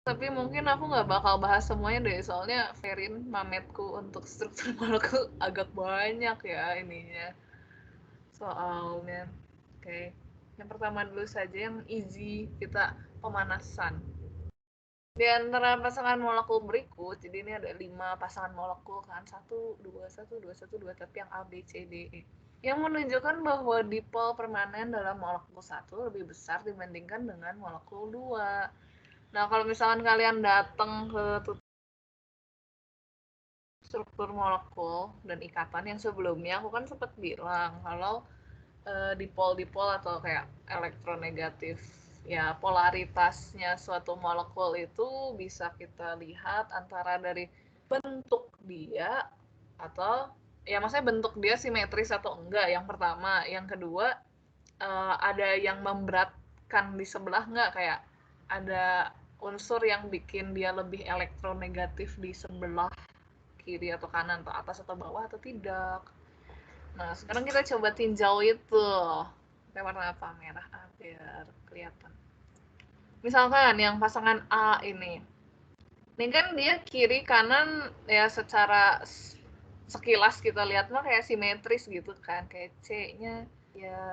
tapi mungkin aku nggak bakal bahas semuanya deh, soalnya Ferin mametku untuk struktur molekul agak banyak ya ininya soalnya. Oke, yang pertama dulu saja yang easy, kita pemanasan. Di antara pasangan molekul berikut, jadi ini ada 5 pasangan molekul kan, 1, 2, 1, 2, 1, 2, tapi yang A, B, C, D, E. Yang menunjukkan bahwa dipol permanen dalam molekul 1 lebih besar dibandingkan dengan molekul 2. Nah, kalau misalkan kalian datang ke struktur molekul dan ikatan yang sebelumnya, aku kan sempat bilang kalau dipol-dipol atau kayak elektronegatif, ya polaritasnya suatu molekul itu bisa kita lihat antara dari bentuk dia atau ya maksudnya bentuk dia simetris atau enggak, yang pertama. Yang kedua, ada yang memberatkan di sebelah enggak, kayak ada unsur yang bikin dia lebih elektronegatif di sebelah kiri atau kanan atau atas atau bawah atau tidak. Nah, sekarang kita coba tinjau itu. Pakai warna apa? Merah A biar kelihatan. Misalkan yang pasangan A ini. Ini kan dia kiri kanan ya secara sekilas kita lihat mah kayak simetris gitu kan. Kayak C-nya ya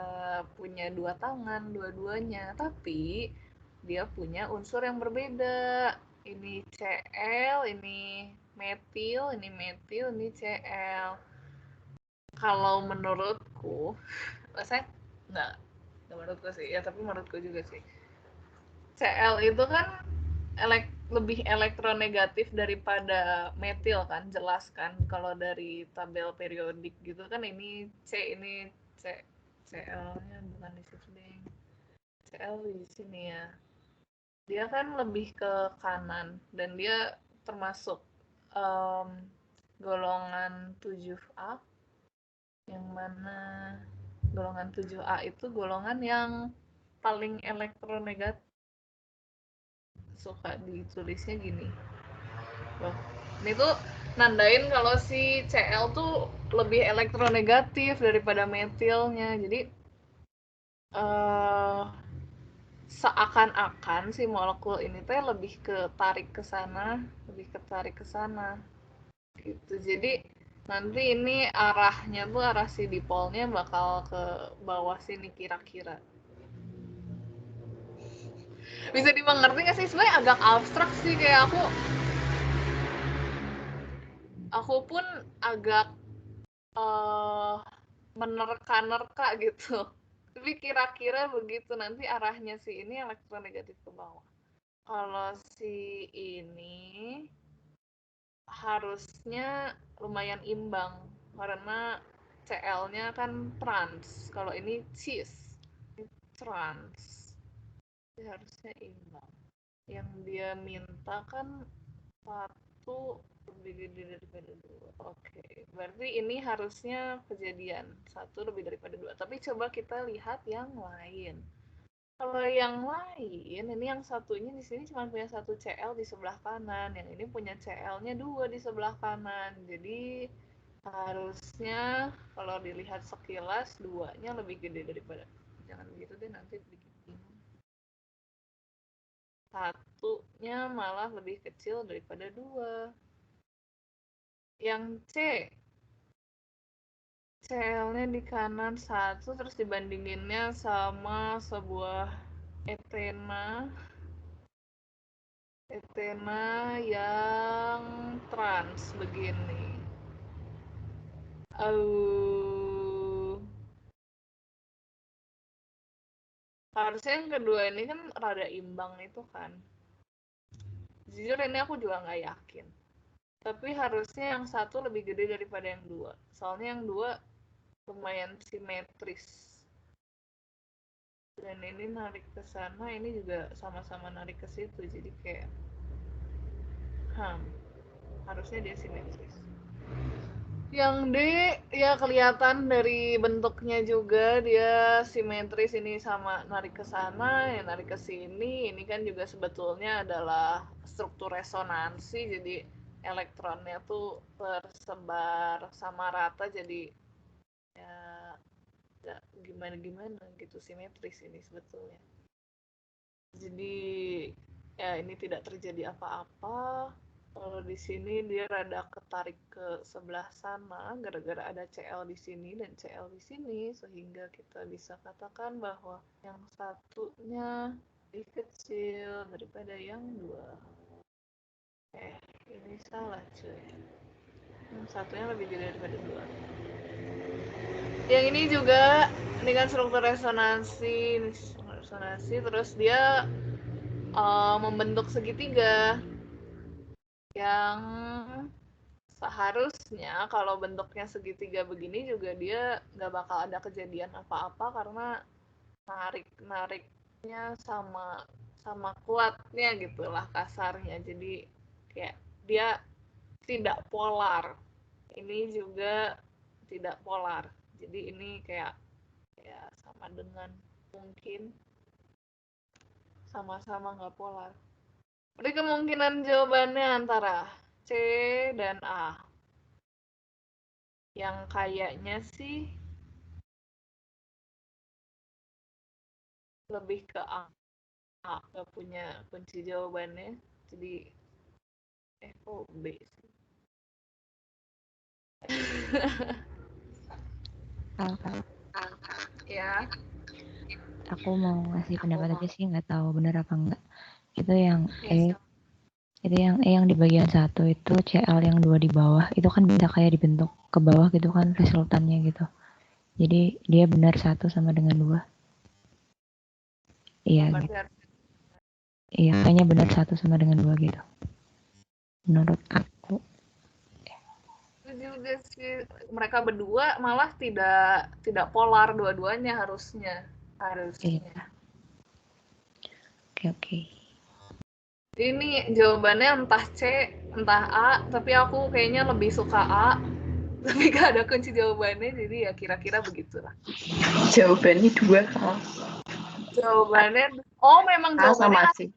punya 2 tangan dua-duanya. Tapi dia punya unsur yang berbeda. Ini Cl, ini metil, ini Cl. Kalau menurutku, saya nggak menurutku sih ya, tapi menurutku juga sih Cl itu kan lebih elektronegatif daripada metil kan, jelas kan kalau dari tabel periodik gitu kan. Ini C, ini C, Cl nya bukan di situ deh, Cl di sini ya, dia kan lebih ke kanan dan dia termasuk um, golongan 7A, yang mana golongan 7A itu golongan yang paling elektronegatif. Suka ditulisnya gini loh, ini tuh nandain kalau si Cl tuh lebih elektronegatif daripada metilnya. Jadi uh, seakan-akan si molekul ini teh lebih ketarik ke sana, gitu. Jadi nanti ini arahnya tuh arah si dipolnya bakal ke bawah sini kira-kira. Bisa dimengerti nggak sih? Sebenarnya agak abstrak sih, kayak aku pun agak uh, menerka-nerka gitu. Tapi kira-kira begitu nanti arahnya si ini elektronegatif ke bawah. Kalau si ini harusnya lumayan imbang karena Cl-nya kan trans. Kalau ini cis, trans. Jadi harusnya imbang. Yang dia minta kan 1 lebih gede daripada 2. Oke, berarti ini harusnya kejadian 1 lebih daripada 2. Tapi coba kita lihat yang lain. Kalau yang lain, ini yang satunya di sini cuma punya 1 Cl di sebelah kanan, yang ini punya Cl-nya 2 di sebelah kanan. Jadi harusnya kalau dilihat sekilas 2-nya lebih gede daripada, jangan begitu deh nanti bikin bingung. 1-nya malah lebih kecil daripada 2. Yang C, Cl-nya di kanan 1, terus dibandinginnya sama sebuah etena yang trans begini. Harusnya yang kedua ini kan rada imbang itu kan. Jujur ini aku juga nggak yakin. Tapi harusnya yang 1 lebih gede daripada yang 2. Soalnya yang 2 lumayan simetris. Dan ini narik ke sana, ini juga sama-sama narik ke situ. Jadi kayak harusnya dia simetris. Yang D ya kelihatan dari bentuknya juga dia simetris, ini sama narik ke sana, ya narik ke sini. Ini kan juga sebetulnya adalah struktur resonansi, jadi elektronnya tuh tersebar sama rata, jadi ya gimana-gimana gitu, simetris ini sebetulnya. Jadi ya ya ini tidak terjadi apa-apa. Kalau di sini dia rada ketarik ke sebelah sana gara-gara ada CL di sini dan CL di sini, sehingga kita bisa katakan bahwa yang satunya lebih kecil daripada yang dua. Ini salah cuy. Yang satunya lebih gede daripada dua. Yang ini juga dengan struktur resonansi terus dia membentuk segitiga yang seharusnya kalau bentuknya segitiga begini juga dia nggak bakal ada kejadian apa-apa karena nariknya sama kuatnya gitulah kasarnya, jadi kayak dia tidak polar. Ini juga tidak polar, jadi ini kayak ya sama dengan mungkin sama-sama nggak polar. Jadi kemungkinan jawabannya antara C dan A. Yang kayaknya sih lebih ke A. Nggak punya kunci jawabannya. Jadi kok B sih? Ya. Aku mau ngasih pendapat aja sih, nggak tahu bener apa enggak. Itu yang yang di bagian satu itu CL yang 2 di bawah itu kan bisa kayak dibentuk ke bawah gitu kan resultannya gitu. Jadi dia benar 1 sama dengan 2. Iya gitu. Iya, kayaknya benar 1 sama dengan 2 gitu. Menurut aku. Itu juga sih, mereka berdua malah tidak polar dua-duanya harusnya. Iya. Oke. Ini jawabannya entah C, entah A, tapi aku kayaknya lebih suka A. Tapi gak ada kunci jawabannya, jadi ya kira-kira begitulah. Jawabannya 2 kan? Jawabannya, memang jawabannya A sama C.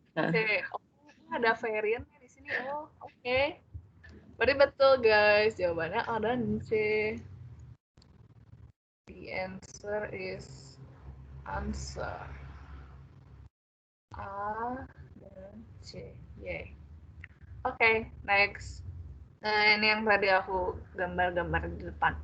Ada variannya di sini. Oke. Berarti betul guys, jawabannya A dan C. The answer is answer A dan C. Yay. Oke, next. Nah, ini yang tadi aku gambar-gambar di depan.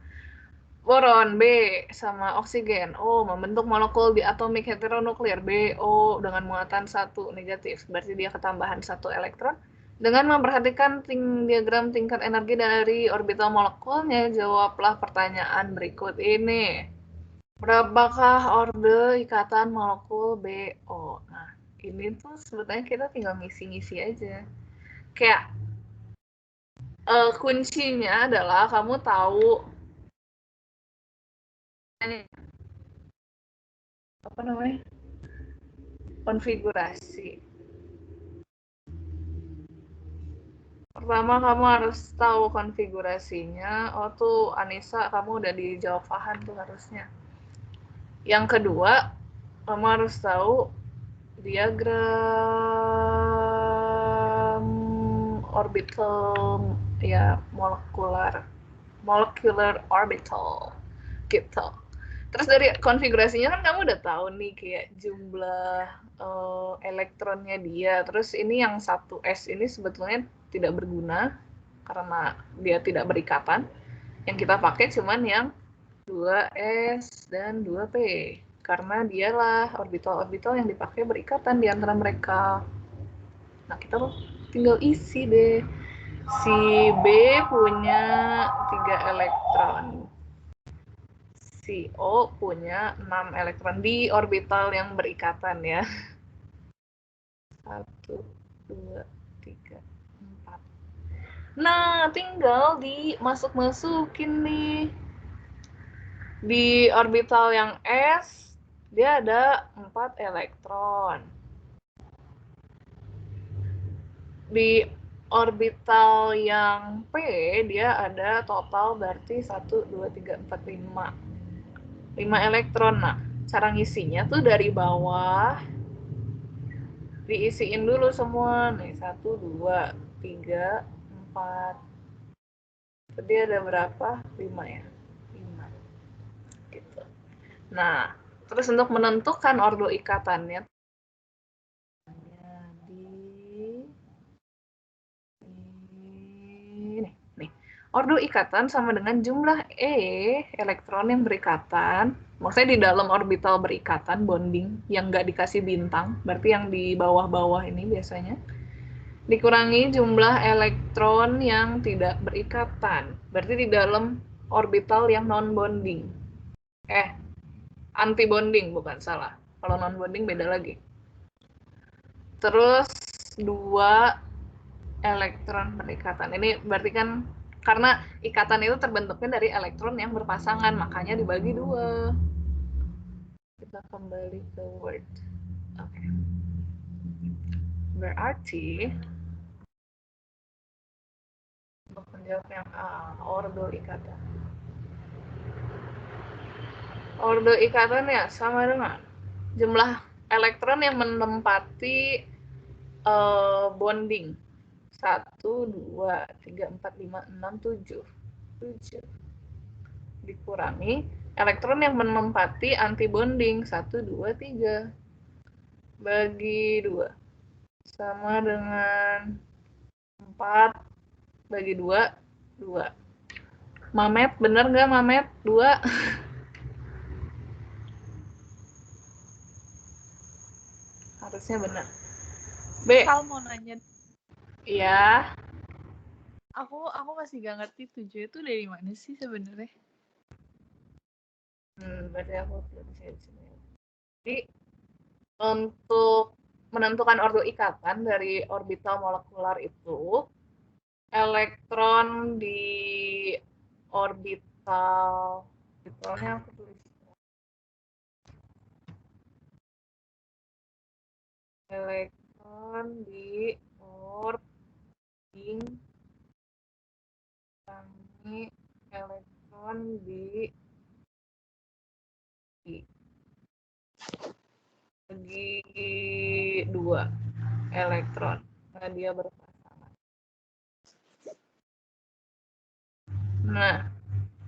Boron B sama oksigen membentuk molekul diatomik heteronuklear BO dengan muatan 1 negatif. Berarti dia ketambahan 1 elektron. Dengan memperhatikan diagram tingkat energi dari orbital molekulnya, jawablah pertanyaan berikut ini. Berapakah orde ikatan molekul BO? Nah, ini tuh sebetulnya kita tinggal ngisi-ngisi aja. Kayak kuncinya adalah kamu tahu apa namanya, konfigurasi. Pertama kamu harus tahu konfigurasinya. Tuh Anissa, kamu udah dijawab Fahan tuh harusnya. Yang kedua, kamu harus tahu diagram orbital ya, molecular orbital gitu. Terus dari konfigurasinya kan kamu udah tahu nih kayak jumlah elektronnya dia. Terus ini yang 1S ini sebetulnya tidak berguna karena dia tidak berikatan. Yang kita pakai cuman yang 2S dan 2P. Karena dialah orbital-orbital yang dipakai berikatan di antara mereka. Nah, kita tinggal isi deh. Si B punya 3 elektron. Si O punya 6 elektron di orbital yang berikatan ya. 1, 2, 3, 4. Nah, tinggal dimasuk-masukin nih. Di orbital yang S, dia ada 4 elektron. Di orbital yang P, dia ada total berarti 1, 2, 3, 4, 5 elektron. Nah, cara ngisinya tuh dari bawah diisiin dulu semua. Nih, 1, 2, 3, 4. Jadi ada berapa? 5 ya? 5. Gitu. Nah, terus untuk menentukan ordo ikatannya di ordo ikatan sama dengan jumlah elektron yang berikatan. Maksudnya di dalam orbital berikatan, bonding, yang nggak dikasih bintang, berarti yang di bawah-bawah ini biasanya, dikurangi jumlah elektron yang tidak berikatan. Berarti di dalam orbital yang non-bonding. Anti-bonding, bukan salah. Kalau non-bonding beda lagi. Terus 2 elektron berikatan. Ini berarti kan karena ikatan itu terbentuknya dari elektron yang berpasangan, makanya dibagi 2. Kita kembali ke Word. Oke. Berarti untuk menjawab yang A, ordo ikatan. Ordo ikatan ya sama dengan jumlah elektron yang menempati bonding. 1, 2, 3, 4, 5, 6, 7. Dikurangi elektron yang menempati antibonding 1, 2, 3. Bagi 2. Sama dengan 4 bagi 2, 2. Mamet, bener nggak Mamet? 2. Harusnya benar. B. Kal mau nanya. Iya. Aku masih gak ngerti 7 itu dari mana sih sebenarnya? Berarti aku belum bisa di sini. Jadi untuk menentukan ordo ikatan dari orbital molekular itu, elektron di orbitalnya aku tulis. Elektron di orbiting kami elektron di bagi 2 elektron karena dia berpasangan. Nah,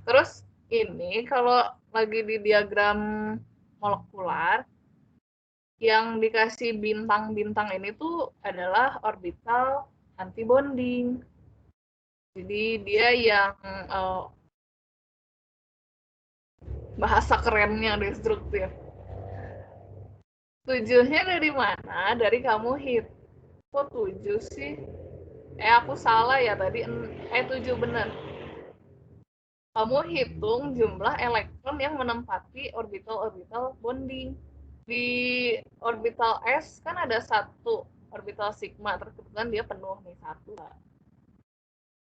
terus ini kalau lagi di diagram molekular, yang dikasih bintang-bintang ini tuh adalah orbital antibonding. Jadi dia yang bahasa kerennya destruktif. 7-nya dari mana? Dari kamu hit. Kok 7 sih? Aku salah ya tadi. 7 bener. Kamu hitung jumlah elektron yang menempati orbital-orbital bonding. Di orbital S kan ada 1 orbital sigma, terus kebetulan dia penuh nih 1.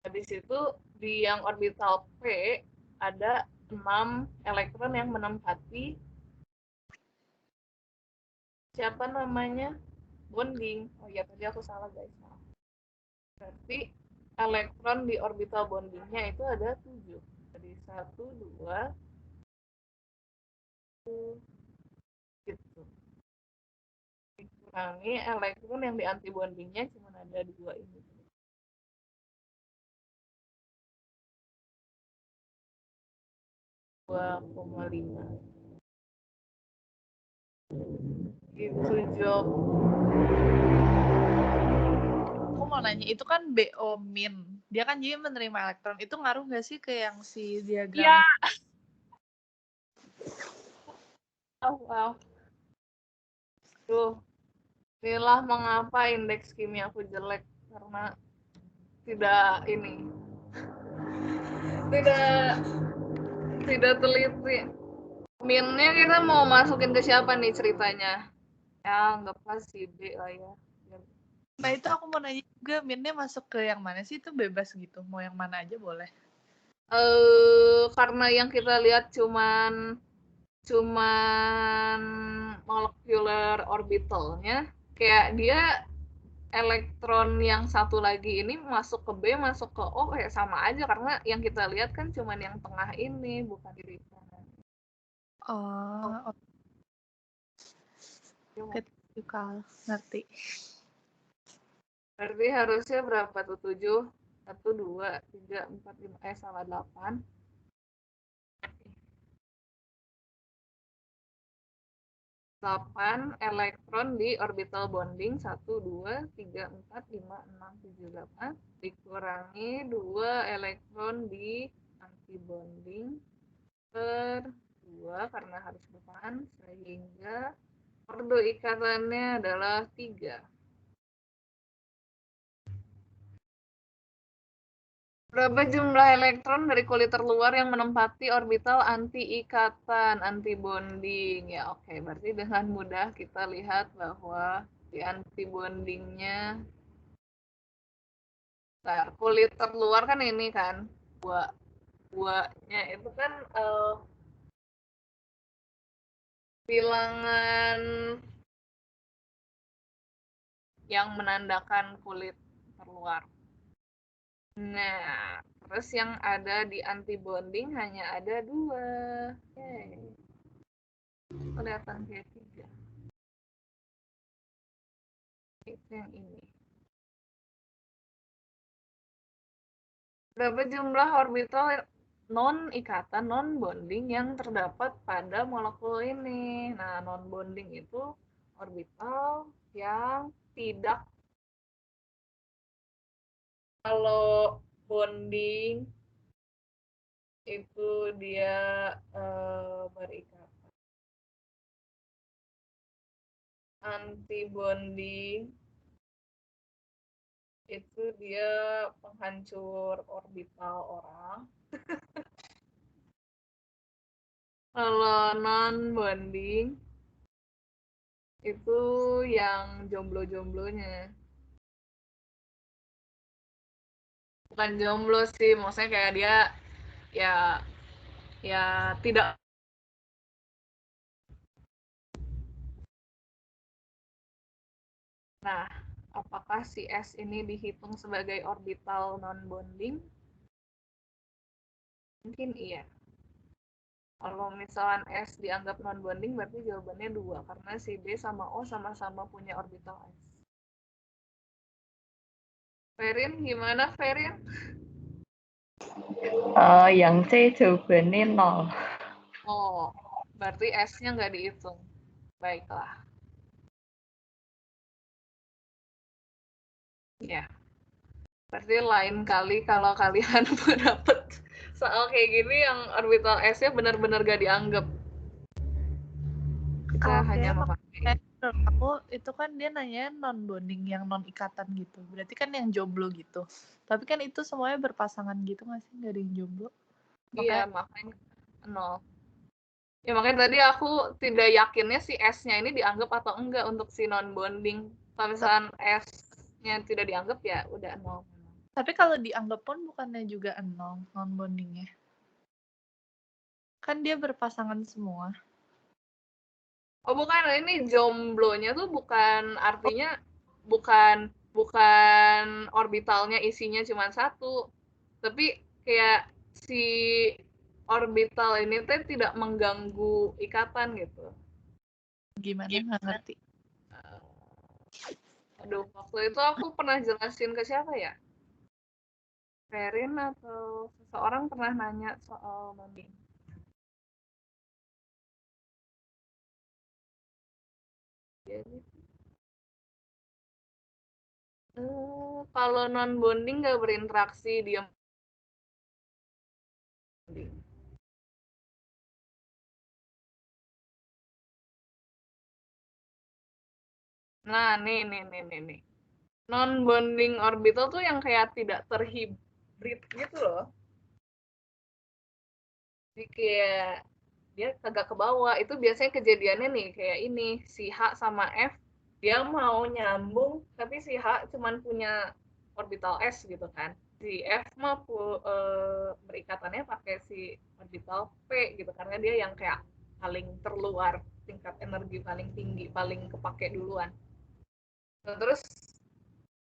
Habis itu di yang orbital P ada 6 elektron yang menempati siapa namanya? Bonding. Oh iya, tadi aku salah guys. Berarti elektron di orbital bondingnya itu ada 7. Jadi 1, 2, gitu. Dikurangi elektron yang di antibondingnya cuma ada 2 ini. 2,5. Itu job. Aku mau nanya, itu kan BO min. Dia kan jadi menerima elektron. Itu ngaruh nggak sih ke yang si diagram? Iya. Wow. Tuh. Inilah mengapa indeks kimia aku jelek, karena tidak tidak teliti. Minnya kita mau masukin ke siapa nih ceritanya? Ya anggaplah si B lah ya. Nah itu aku mau nanya juga, minnya masuk ke yang mana sih? Itu bebas gitu, mau yang mana aja boleh. Karena yang kita lihat cuman molecular orbitalnya, kayak dia elektron yang satu lagi ini masuk ke B, masuk ke O, ya sama aja karena yang kita lihat kan cuman yang tengah ini, bukan di kanan. Oh, oke, ngerti. Berarti harusnya berapa tuh? 7, 1, 2, 3, 4, 5, salah 8. 8 elektron di orbital bonding 1, 2, 3, 4, 5, 6, 7, 8 dikurangi 2 elektron di antibonding per 2 karena harus bersamaan sehingga ordo ikatannya adalah 3. Berapa jumlah elektron dari kulit terluar yang menempati orbital anti-ikatan, anti-bonding? Ya oke, berarti dengan mudah kita lihat bahwa di anti-bondingnya, kulit terluar kan ini kan, buahnya itu kan bilangan yang menandakan kulit terluar. Nah, terus yang ada di antibonding hanya ada 2. Kelihatan kayak 3. Itu yang ini. Berapa jumlah orbital non-ikatan, non-bonding yang terdapat pada molekul ini? Nah, non-bonding itu orbital yang tidak, kalau bonding itu dia berikat. Anti-bonding itu dia penghancur orbital orang. Kalau non-bonding itu yang jomblo-jomblonya. Bukan jomblo sih, maksudnya kayak dia ya tidak. Nah, apakah si S ini dihitung sebagai orbital non-bonding? Mungkin iya. Kalau misalkan S dianggap non-bonding berarti jawabannya 2 karena si B sama O sama-sama punya orbital S. Ferin, gimana Ferin? Yang C jawabannya 0. Oh, berarti S-nya nggak dihitung. Baiklah. Ya, berarti lain kali kalau kalian dapat soal kayak gini yang orbital S-nya benar-benar gak dianggap. Kita hanya memakai. Menurut aku itu kan dia nanya non bonding yang non ikatan gitu. Berarti kan yang jomblo gitu. Tapi kan itu semuanya berpasangan gitu nggak sih? Nggak ada yang jomblo. Iya, makanya 0. Ya makanya tadi aku tidak yakinnya si S-nya ini dianggap atau enggak untuk si non-bonding. Kalau misalkan S-nya tidak dianggap ya udah 0. Tapi kalau dianggap pun bukannya juga 0 non-bondingnya. Kan dia berpasangan semua. Oh bukan, ini jomblonya tuh bukan artinya bukan orbitalnya isinya cuma 1. Tapi kayak si orbital ini tuh tidak mengganggu ikatan gitu. Gimana nggak ngerti. Aduh, waktu itu aku pernah jelasin ke siapa ya? Ferin atau seseorang pernah nanya soal bonding. Jadi, kalau non bonding nggak berinteraksi dia. Nah, nih. Non bonding orbital tuh yang kayak tidak terhibrid gitu loh. Jadi kayak dia kagak ke bawah. Itu biasanya kejadiannya nih kayak ini, si H sama F dia mau nyambung tapi si H cuman punya orbital S gitu kan. Si F mah berikatannya pakai si orbital P gitu karena dia yang kayak paling terluar, tingkat energi paling tinggi, paling kepake duluan. Nah, terus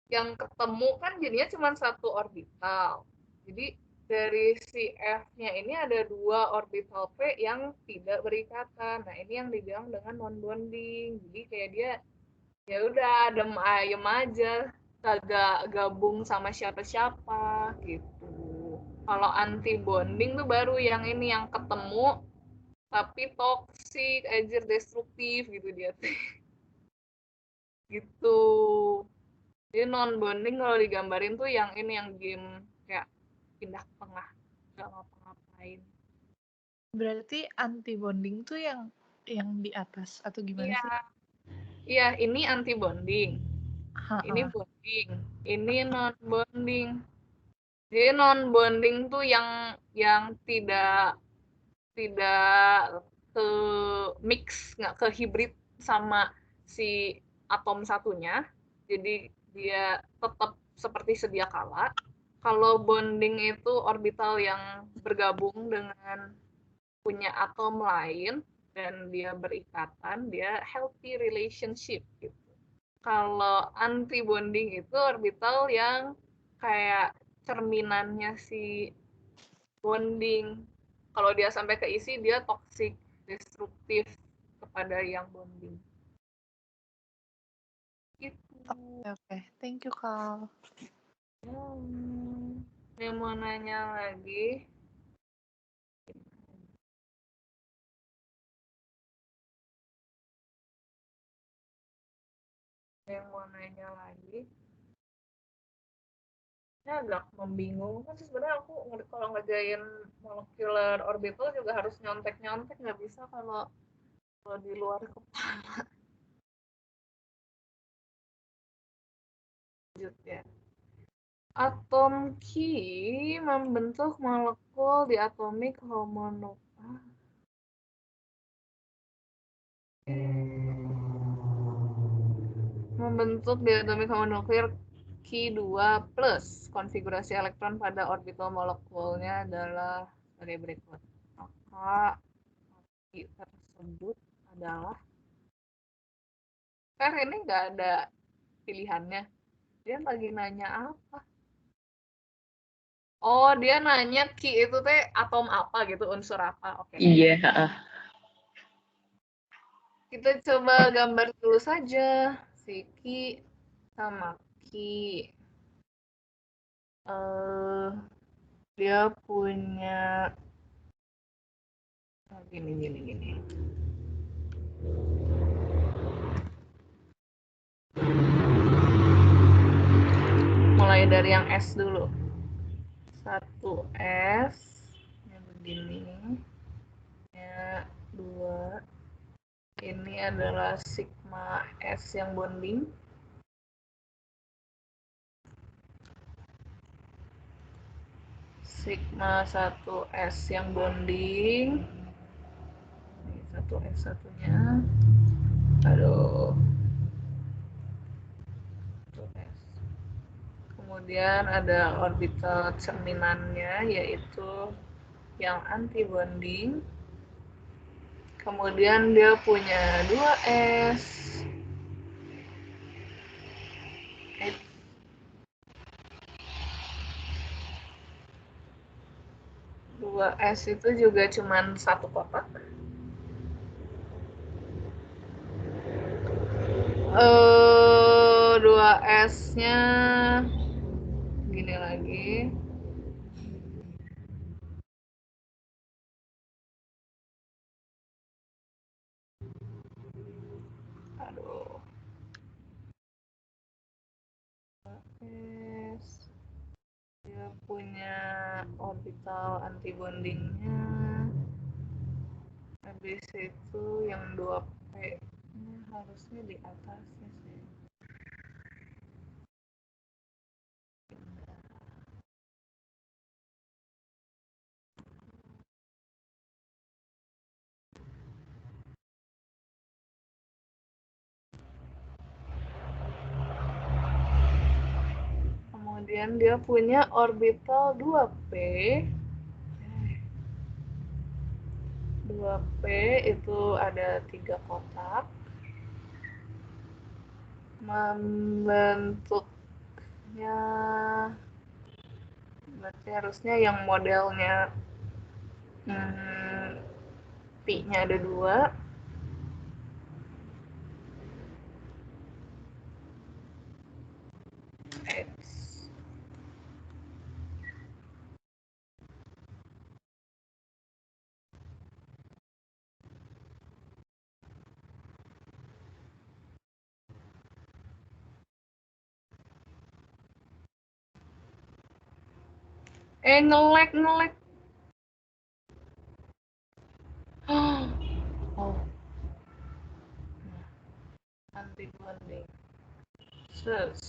yang ketemu kan jadinya cuma 1 orbital. Jadi dari si F-nya ini ada 2 orbital P yang tidak berikatan. Nah, ini yang dibilang dengan non-bonding. Jadi kayak dia ya udah adem ayem aja, kagak gabung sama siapa-siapa gitu. Kalau anti bonding tuh baru yang ini yang ketemu tapi toxic, anjir destruktif gitu dia teh. Gitu. Jadi non bonding kalau digambarin tuh yang ini yang game kayak pindah ke tengah, nggak ngapa-ngapain. Berarti anti bonding tuh yang di atas atau gimana Iya, sih? iya ini anti bonding, ini Ha-ha. bonding, ini non bonding. Jadi non bonding tuh yang tidak ke mix, nggak ke hibrid sama si atom satunya. Jadi dia tetap seperti sedia kala. Kalau bonding itu orbital yang bergabung dengan punya atom lain dan dia berikatan, dia healthy relationship gitu. Kalau anti bonding itu orbital yang kayak cerminannya si bonding. Kalau dia sampai keisi, dia toxic, destruktif kepada yang bonding. Gitu. Oke. Thank you, Kak. Yang mau nanya lagi? Yang mau nanya lagi? Ini agak membingungkan sih sebenarnya aku kalau ngerjain molecular orbital juga harus nyontek-nyontek, nggak bisa kalau di luar kepala. Lanjut ya. Atom Ki membentuk molekul di atomik homonuklear. Membentuk di atomik homonuklear Ki2 plus. Konfigurasi elektron pada orbital molekulnya adalah sebagai berikut. Maka Ki tersebut adalah ini nggak ada pilihannya. Dia lagi nanya apa? Oh, dia nanya Ki itu teh atom apa gitu, unsur apa. Oke. Iya, heeh. Kita coba gambar dulu saja. Si Ki sama Ki. Dia punya gini. Mulai dari yang S dulu. 1S. Yang begini. Ya, 2. Ini adalah sigma S yang bonding. Sigma 1S yang bonding. Ini 1S satunya. Aduh. 1S. Kemudian ada orbital cerminannya yaitu yang anti bonding. Kemudian dia punya 2S. 2S itu juga cuman satu kotak. 2S-nya gini lagi. Aduh. 2S. Dia punya orbital anti bondingnya. Habis itu yang 2P ini harusnya di atasnya sih. Kemudian dia punya orbital 2P. 2P itu ada 3 kotak. Membentuknya berarti harusnya yang modelnya Pi-nya ada 2. X. Ngelek. Oh, anti bonding. Select.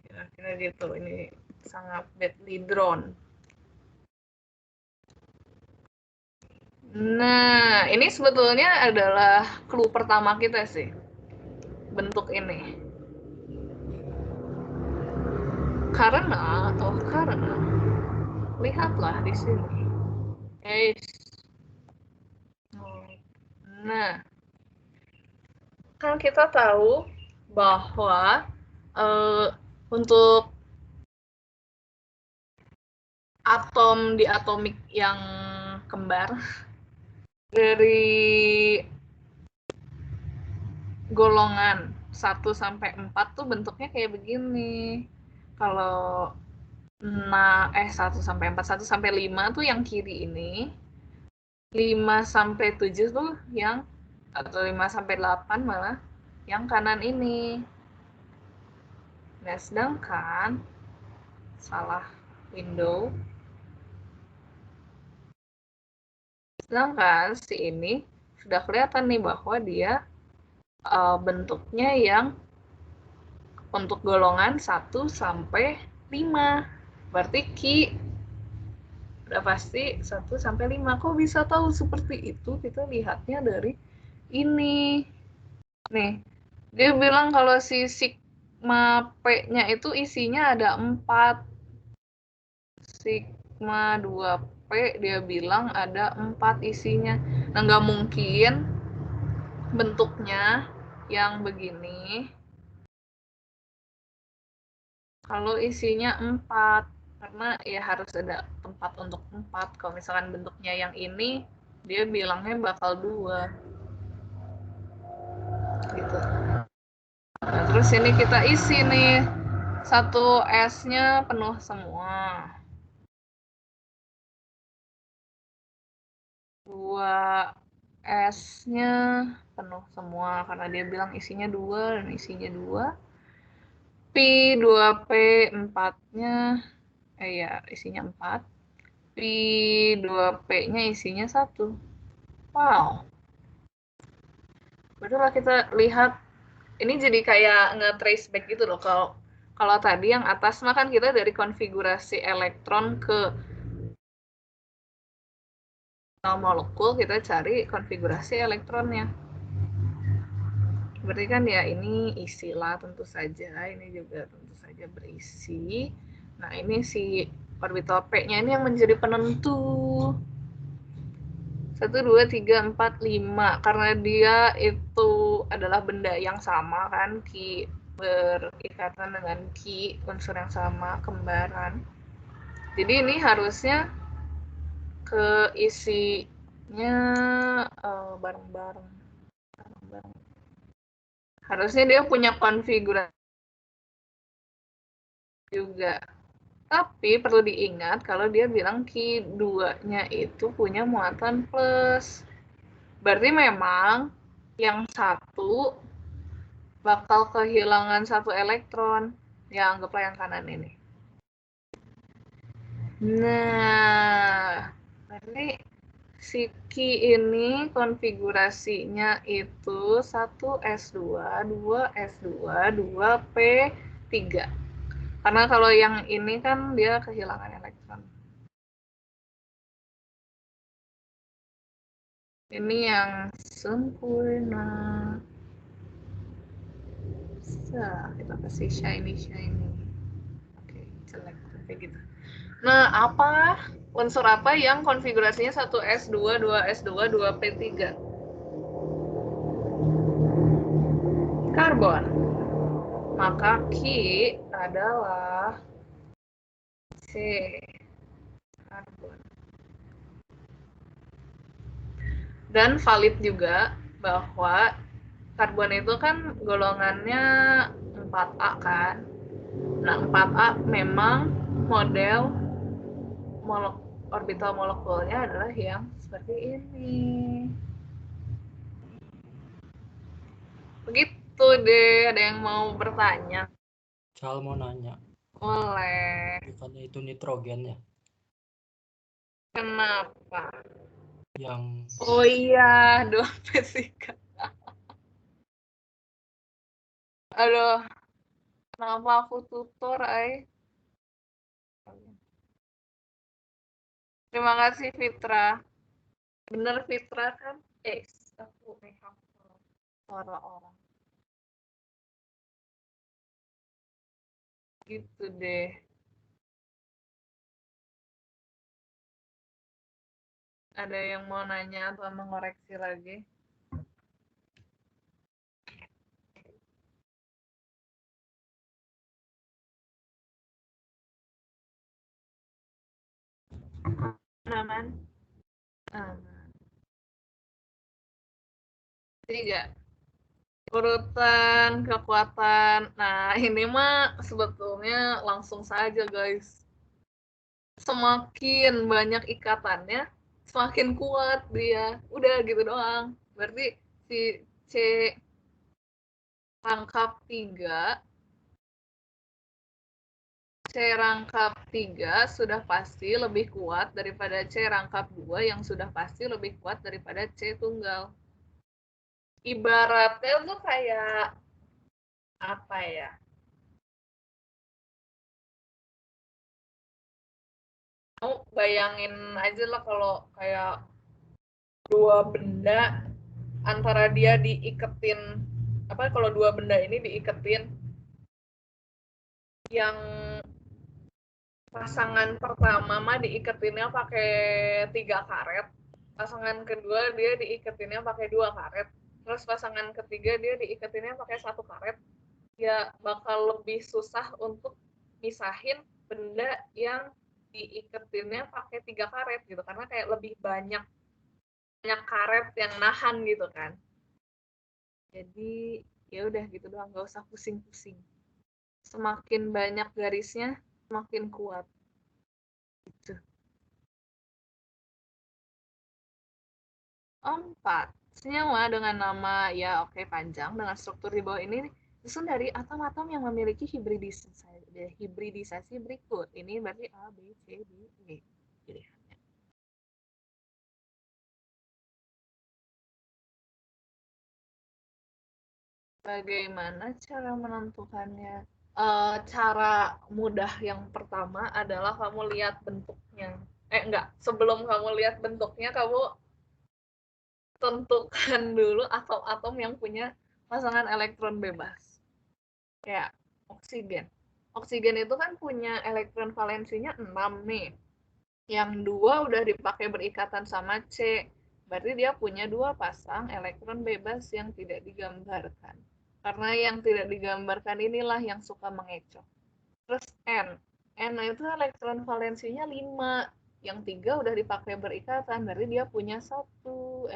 Kira-kira gitu. Ini sangat badly drawn. Nah, ini sebetulnya adalah clue pertama kita sih. Bentuk ini. Karena lihatlah di sini. Nah, kan kita tahu bahwa untuk atom di atomik yang kembar dari golongan 1 sampai 4 tuh bentuknya kayak begini. Kalau 1 sampai 4, 1 sampai 5 tuh yang kiri ini. 5 sampai 7 tuh yang atau 5 sampai 8 malah yang kanan ini. Nah, sedangkan salah window. Sedangkan si ini sudah kelihatan nih bahwa dia bentuknya yang untuk golongan 1 sampai 5. Berarti Ki udah pasti 1 sampai 5. Kok bisa tahu seperti itu? Kita lihatnya dari ini. Nih, dia bilang kalau si sigma P-nya itu isinya ada 4. Sigma 2P dia bilang ada 4 isinya. Nah, nggak mungkin bentuknya yang begini kalau isinya 4. Karena ya harus ada tempat untuk 4. Kalau misalkan bentuknya yang ini, dia bilangnya bakal 2. Gitu. Nah, terus ini kita isi nih. 1 S-nya penuh semua. 2 S-nya penuh semua karena dia bilang isinya 2 dan isinya 2. Pi 2P 4-nya ya isinya 4. Pi 2P-nya isinya 1. Wow. Betul lah, kita lihat ini jadi kayak nge-trace back gitu loh. Kalau tadi yang atas mah kan kita dari konfigurasi elektron ke molekul kita cari konfigurasi elektronnya. Berarti kan ya ini isilah tentu saja, ini juga tentu saja berisi. Nah, ini si orbital P-nya ini yang menjadi penentu. 1, 2, 3, 4, 5. Karena dia itu adalah benda yang sama kan, Ki berikatan dengan Ki, unsur yang sama, kembaran. Jadi ini harusnya keisinya bareng-bareng. Harusnya dia punya konfigurasi juga. Tapi perlu diingat kalau dia bilang Ki2-nya itu punya muatan plus. Berarti memang yang 1 bakal kehilangan 1 elektron. Ya, anggaplah yang kanan ini. Nah, berarti si Ki ini konfigurasinya itu 1s2, 2s2, 2p3. Karena kalau yang ini kan dia kehilangan elektron. Ini yang sempurna. Kita kasih shiny. Oke, jelek kayak gitu. Nah, apa unsur apa yang konfigurasinya 1s2, 2s2, 2p3? Karbon. Maka Ki adalah C. Karbon. Dan valid juga bahwa karbon itu kan golongannya 4A kan. Nah, 4A memang model orbital molekulnya adalah yang seperti ini. Begitu deh, ada yang mau bertanya? Cal mau nanya, Boleh. bukannya itu nitrogen ya? Kenapa? Yang Oh iya, dua fisika. Aduh, kenapa aku tutor, Terima kasih, Fitra. Bener, Fitra kan? Aku hafal suara orang. Gitu deh. Ada yang mau nanya atau mengoreksi lagi? Aman? Aman. 3. Urutan kekuatan. Nah, ini mah sebetulnya langsung saja, guys. Semakin banyak ikatannya, semakin kuat dia. Udah gitu doang. Berarti si C rangkap 3 C rangkap 3 sudah pasti lebih kuat daripada C rangkap 2 yang sudah pasti lebih kuat daripada C tunggal. Ibaratnya tuh kayak apa ya? Kamu bayangin aja lah kalau kayak dua benda antara dia diiketin, apa kalau dua benda ini diiketin, yang pasangan pertama mah diiketinnya pakai 3 karet, pasangan kedua dia diiketinnya pakai 2 karet, terus pasangan ketiga dia diiketinnya pakai 1 karet, ya bakal lebih susah untuk misahin benda yang diiketinnya pakai 3 karet gitu, karena kayak lebih banyak karet yang nahan gitu kan. Jadi ya udah gitu doang, nggak usah pusing-pusing. Semakin banyak garisnya, semakin kuat. Gitu. 4. Senyawa dengan nama ya oke panjang dengan struktur di bawah ini disusun dari atom-atom yang memiliki hibridisasi berikut. Ini berarti A, B, C, D, E. Pilihannya. Bagaimana cara menentukannya? Cara mudah yang pertama adalah kamu lihat bentuknya. Enggak, sebelum kamu lihat bentuknya, kamu tentukan dulu atom-atom yang punya pasangan elektron bebas. Kayak oksigen. Oksigen itu kan punya elektron valensinya 6 nih. Yang 2 udah dipakai berikatan sama C. Berarti dia punya 2 pasang elektron bebas yang tidak digambarkan. Karena yang tidak digambarkan inilah yang suka mengecoh. Terus N. N itu elektron valensinya 5. Yang 3 udah dipakai berikatan, berarti dia punya 1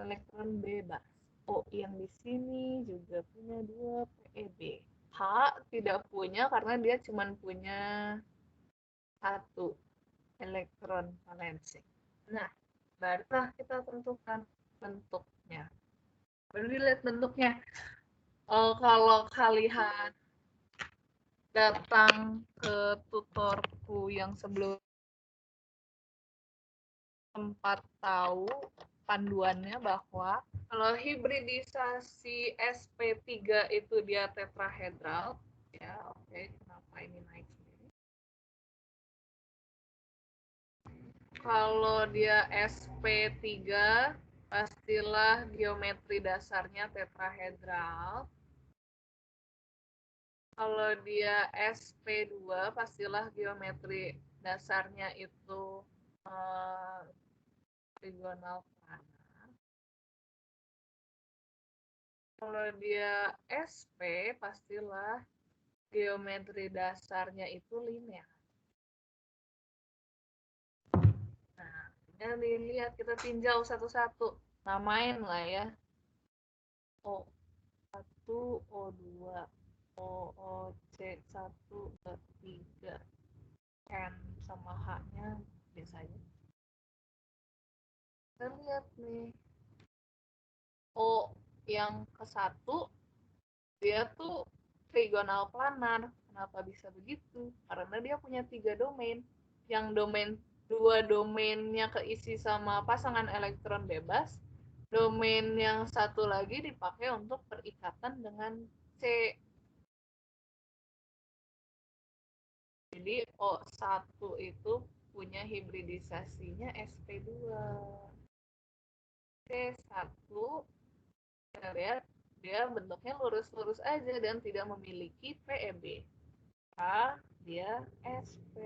elektron bebas. O yang di sini juga punya 2 PeB. H tidak punya karena dia cuma punya 1 elektron valensi. Nah, barulah kita tentukan bentuknya. Baru dilihat bentuknya. Kalau kalian datang ke tutorku yang sebelum tempat tahu panduannya bahwa kalau hibridisasi sp3 itu dia tetrahedral, ya oke, kenapa ini naik sendiri? Kalau dia sp3 pastilah geometri dasarnya tetrahedral. Kalau dia sp2 pastilah geometri dasarnya itu trigonal planar. Kalau dia SP pastilah geometri dasarnya itu linear. Nah, Ya, dilihat, kita tinjau satu-satu. Namain lah ya. O1, O2, OOC1, O3, N sama H-nya biasanya. Kita lihat nih. O yang ke-1, dia tuh trigonal planar. Kenapa bisa begitu? Karena dia punya 3 domain. Yang domain 2 domainnya keisi sama pasangan elektron bebas. Domain yang satu lagi dipakai untuk perikatan dengan C. Jadi O1 itu punya hibridisasinya sp2. C1 kita lihat dia bentuknya lurus-lurus aja dan tidak memiliki PEB. Dia SP.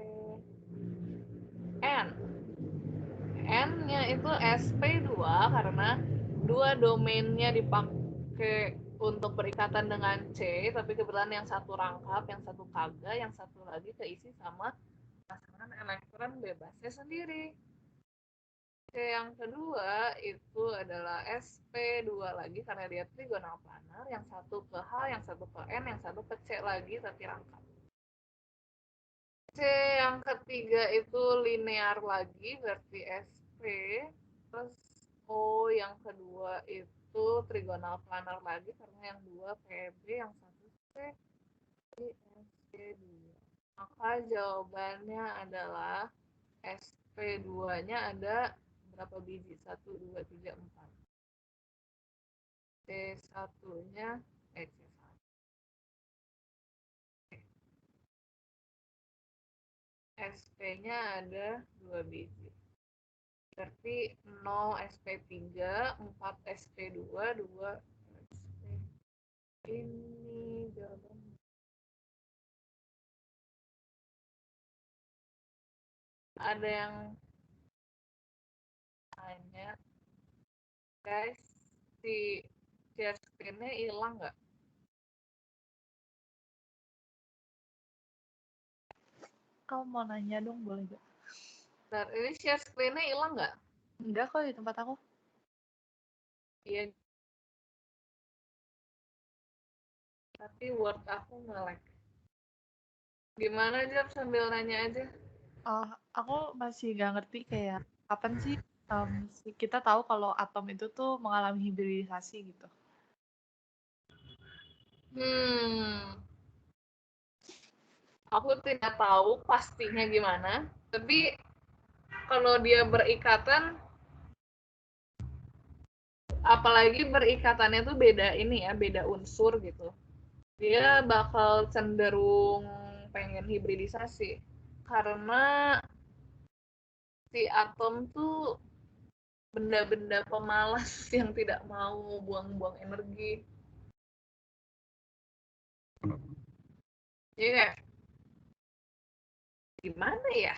N-nya itu SP2 karena dua domainnya dipakai untuk berikatan dengan C, tapi kebetulan yang satu rangkap, yang satu kagak, yang satu lagi keisi sama pasangan elektron bebasnya sendiri. C yang kedua itu adalah SP2 lagi karena dia trigonal planar, yang satu ke H, yang satu ke N, yang satu ke C lagi tapi rangkap. C yang ketiga itu linear lagi berarti SP, terus O yang kedua itu trigonal planar lagi karena yang dua PB, yang satu C, SP2. Maka jawabannya adalah SP2-nya ada berapa biji? 1, 2, 3, 4. C1-nya C1. SP-nya ada 2 biji. Berarti 0 SP3, 4 SP2, 2 SP. Ini jawabannya. Ada yang tanya, guys, si share screen-nya hilang nggak? Kamu mau nanya dong, boleh gak? Bentar, ini share screen-nya hilang nggak? Enggak kok, di tempat aku. Iya. Tapi Word aku nge-lag. Gimana, Jab? Sambil nanya aja. Aku masih gak ngerti kayak kapan sih kita tahu kalau atom itu tuh mengalami hibridisasi gitu. Aku tidak tahu pastinya gimana, tapi kalau dia berikatan, apalagi berikatannya tuh beda ini ya, beda unsur gitu, dia bakal cenderung pengen hibridisasi karena si atom tuh benda-benda pemalas yang tidak mau buang-buang energi. Jadi kayak gimana ya?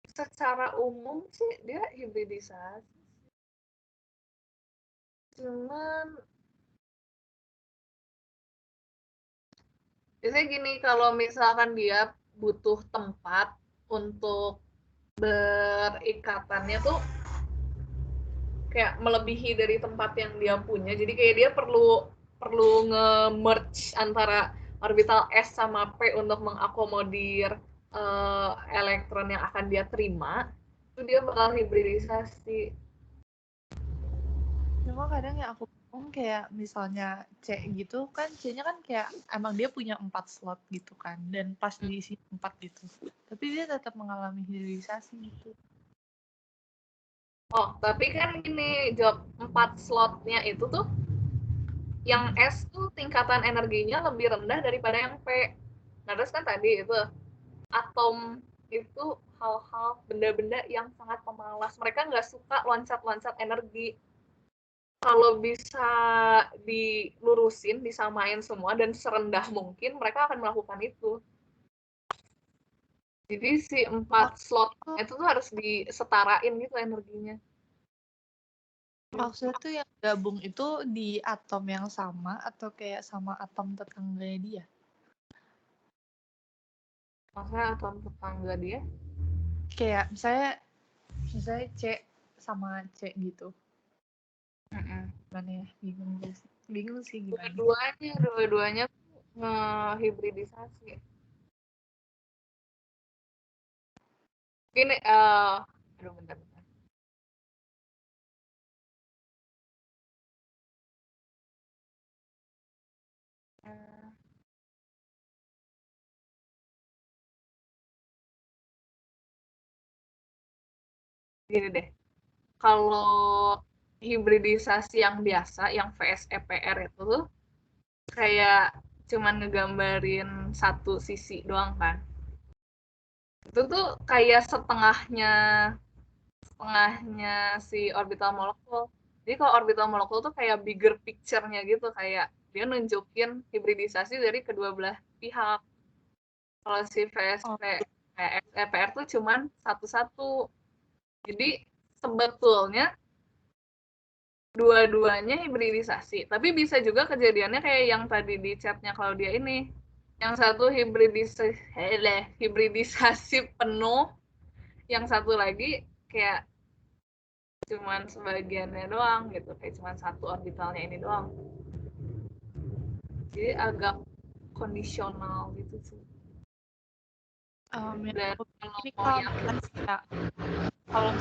Secara umum sih dia hibridisasi. Cuman biasanya gini, kalau misalkan dia butuh tempat untuk berikatannya tuh kayak melebihi dari tempat yang dia punya, jadi kayak dia perlu nge-merge antara orbital S sama P untuk mengakomodir elektron yang akan dia terima, itu dia bakal hibridisasi. Cuma kadang yang aku bingung kayak misalnya C gitu kan, C-nya kan kayak emang dia punya 4 slot gitu kan, dan pas diisi 4 gitu. Tapi dia tetap mengalami hibridisasi gitu. Oh, tapi kan gini, job 4 slotnya itu tuh yang S tuh tingkatan energinya lebih rendah daripada yang P. Nah, terus kan tadi itu atom itu hal-hal benda-benda yang sangat pemalas. Mereka nggak suka loncat-loncat energi. Kalau bisa dilurusin, disamain semua dan serendah mungkin, mereka akan melakukan itu. Jadi si 4 slot itu tuh harus disetarain gitu energinya. Maksudnya tuh yang gabung itu di atom yang sama atau kayak sama atom tetangganya dia? Maksudnya atom tetangga dia? Kayak misalnya C sama C gitu. Gimana ya? Bingung sih gimana. Dua-duanya tuh ngehibridisasi. Ini aduh bentar. Gini deh, kalau hibridisasi yang biasa, yang VSEPR itu tuh kayak cuman ngegambarin satu sisi doang kan. Itu tuh kayak setengahnya si orbital molekul. Jadi kalau orbital molekul tuh kayak bigger picture-nya gitu, kayak dia nunjukin hibridisasi dari kedua belah pihak. Kalau si VSEPR tuh cuman satu-satu. Jadi sebetulnya dua-duanya hibridisasi. Tapi bisa juga kejadiannya kayak yang tadi di chatnya Claudia ini. Yang satu hibridisasi penuh, yang satu lagi kayak cuman sebagiannya doang gitu, kayak cuman satu orbitalnya ini doang. Jadi agak kondisional gitu sih. Yang aku Dan ini kalau kan yang kayak kalau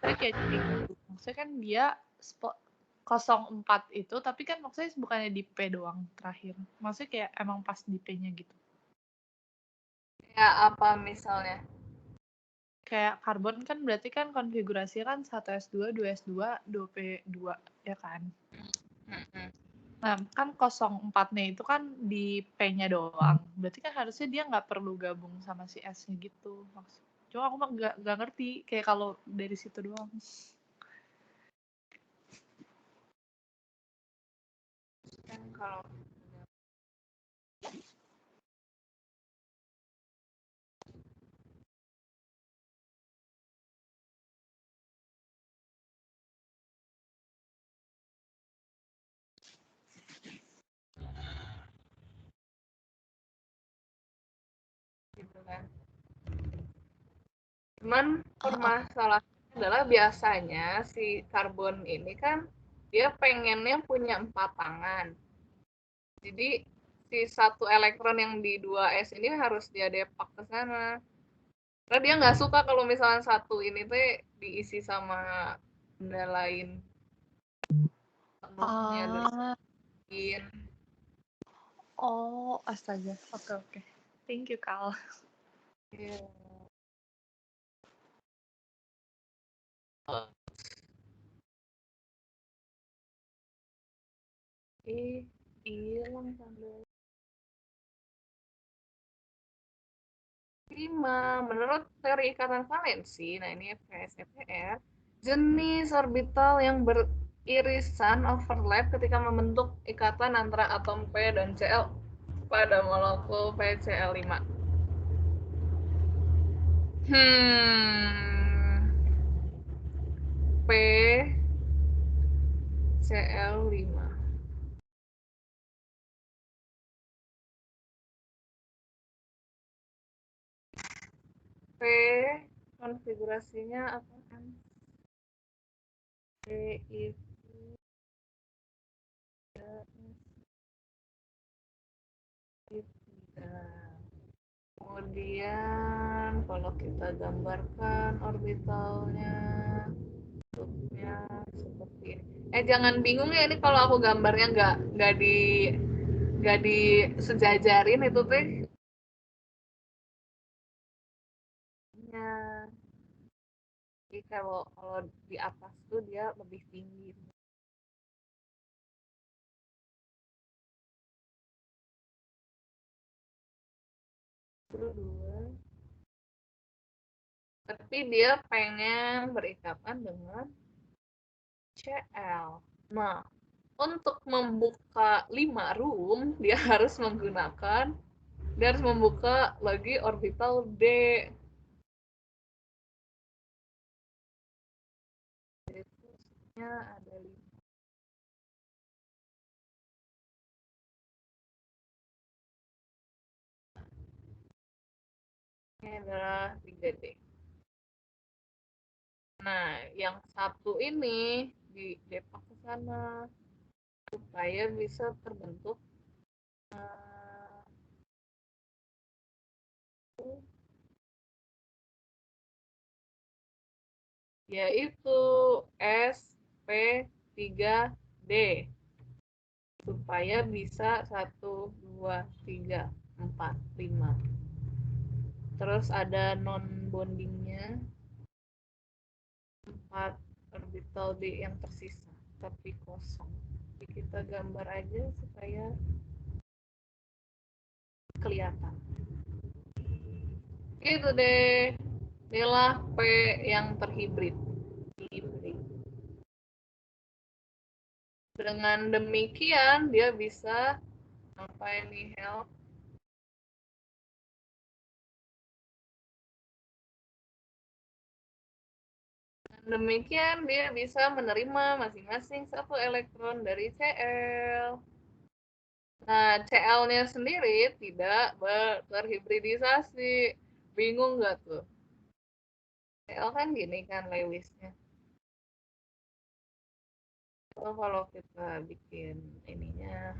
saya kayak gitu. Maksudnya kan dia 04 itu, tapi kan maksudnya bukannya di P doang terakhir. Maksudnya kayak emang pas di P-nya gitu. kayak apa misalnya? Kayak karbon kan berarti kan konfigurasinya kan 1s2, 2s2, 2p2, ya kan? Nah, kan 04-nya itu kan di P-nya doang. Berarti kan harusnya dia nggak perlu gabung sama si S-nya gitu. Cuma aku mah nggak ngerti, kayak kalau dari situ doang. Kan kalau gitu kan. Cuman permasalahannya adalah biasanya si karbon ini kan dia pengennya punya 4 tangan. Jadi si satu elektron yang di 2s ini harus dia depak ke sana. Karena dia nggak suka kalau misalnya satu ini tuh diisi sama benda lain penuhnya dan lain. Oh, astaga. Oke. Thank you, Kal. Iya. Hilang tanda 5. Menurut teori ikatan valensi, nah ini VSEPR, jenis orbital yang beririsan overlap ketika membentuk ikatan antara atom P dan Cl pada molekul PCl5. PCl5. P konfigurasinya apa kan? P itu kemudian kalau kita gambarkan orbitalnya bentuknya seperti ini. Jangan bingung ya, ini kalau aku gambarnya nggak disejajarin itu teh ya. Jadi kalau di atas tuh dia lebih tinggi. Terus dua, tapi dia pengen berikatan dengan Cl. Nah, untuk membuka 5 room dia harus membuka lagi orbital D. Jadi ada 5. Ini adalah 3D. Nah, yang satu ini didepak ke sana supaya bisa terbentuk yaitu SP3D supaya bisa 1, 2, 3, 4, 5. Terus ada non-bondingnya 4 orbital D yang tersisa tapi kosong. Jadi kita gambar aja supaya kelihatan. Gitu deh. Inilah P yang terhibrid. Dengan demikian dia bisa apa ini help demikian dia bisa menerima masing-masing satu elektron dari Cl. Nah, Cl-nya sendiri tidak terhibridisasi. Bingung nggak tuh? Cl kan gini kan Lewis-nya. Oh, kalau kita bikin ininya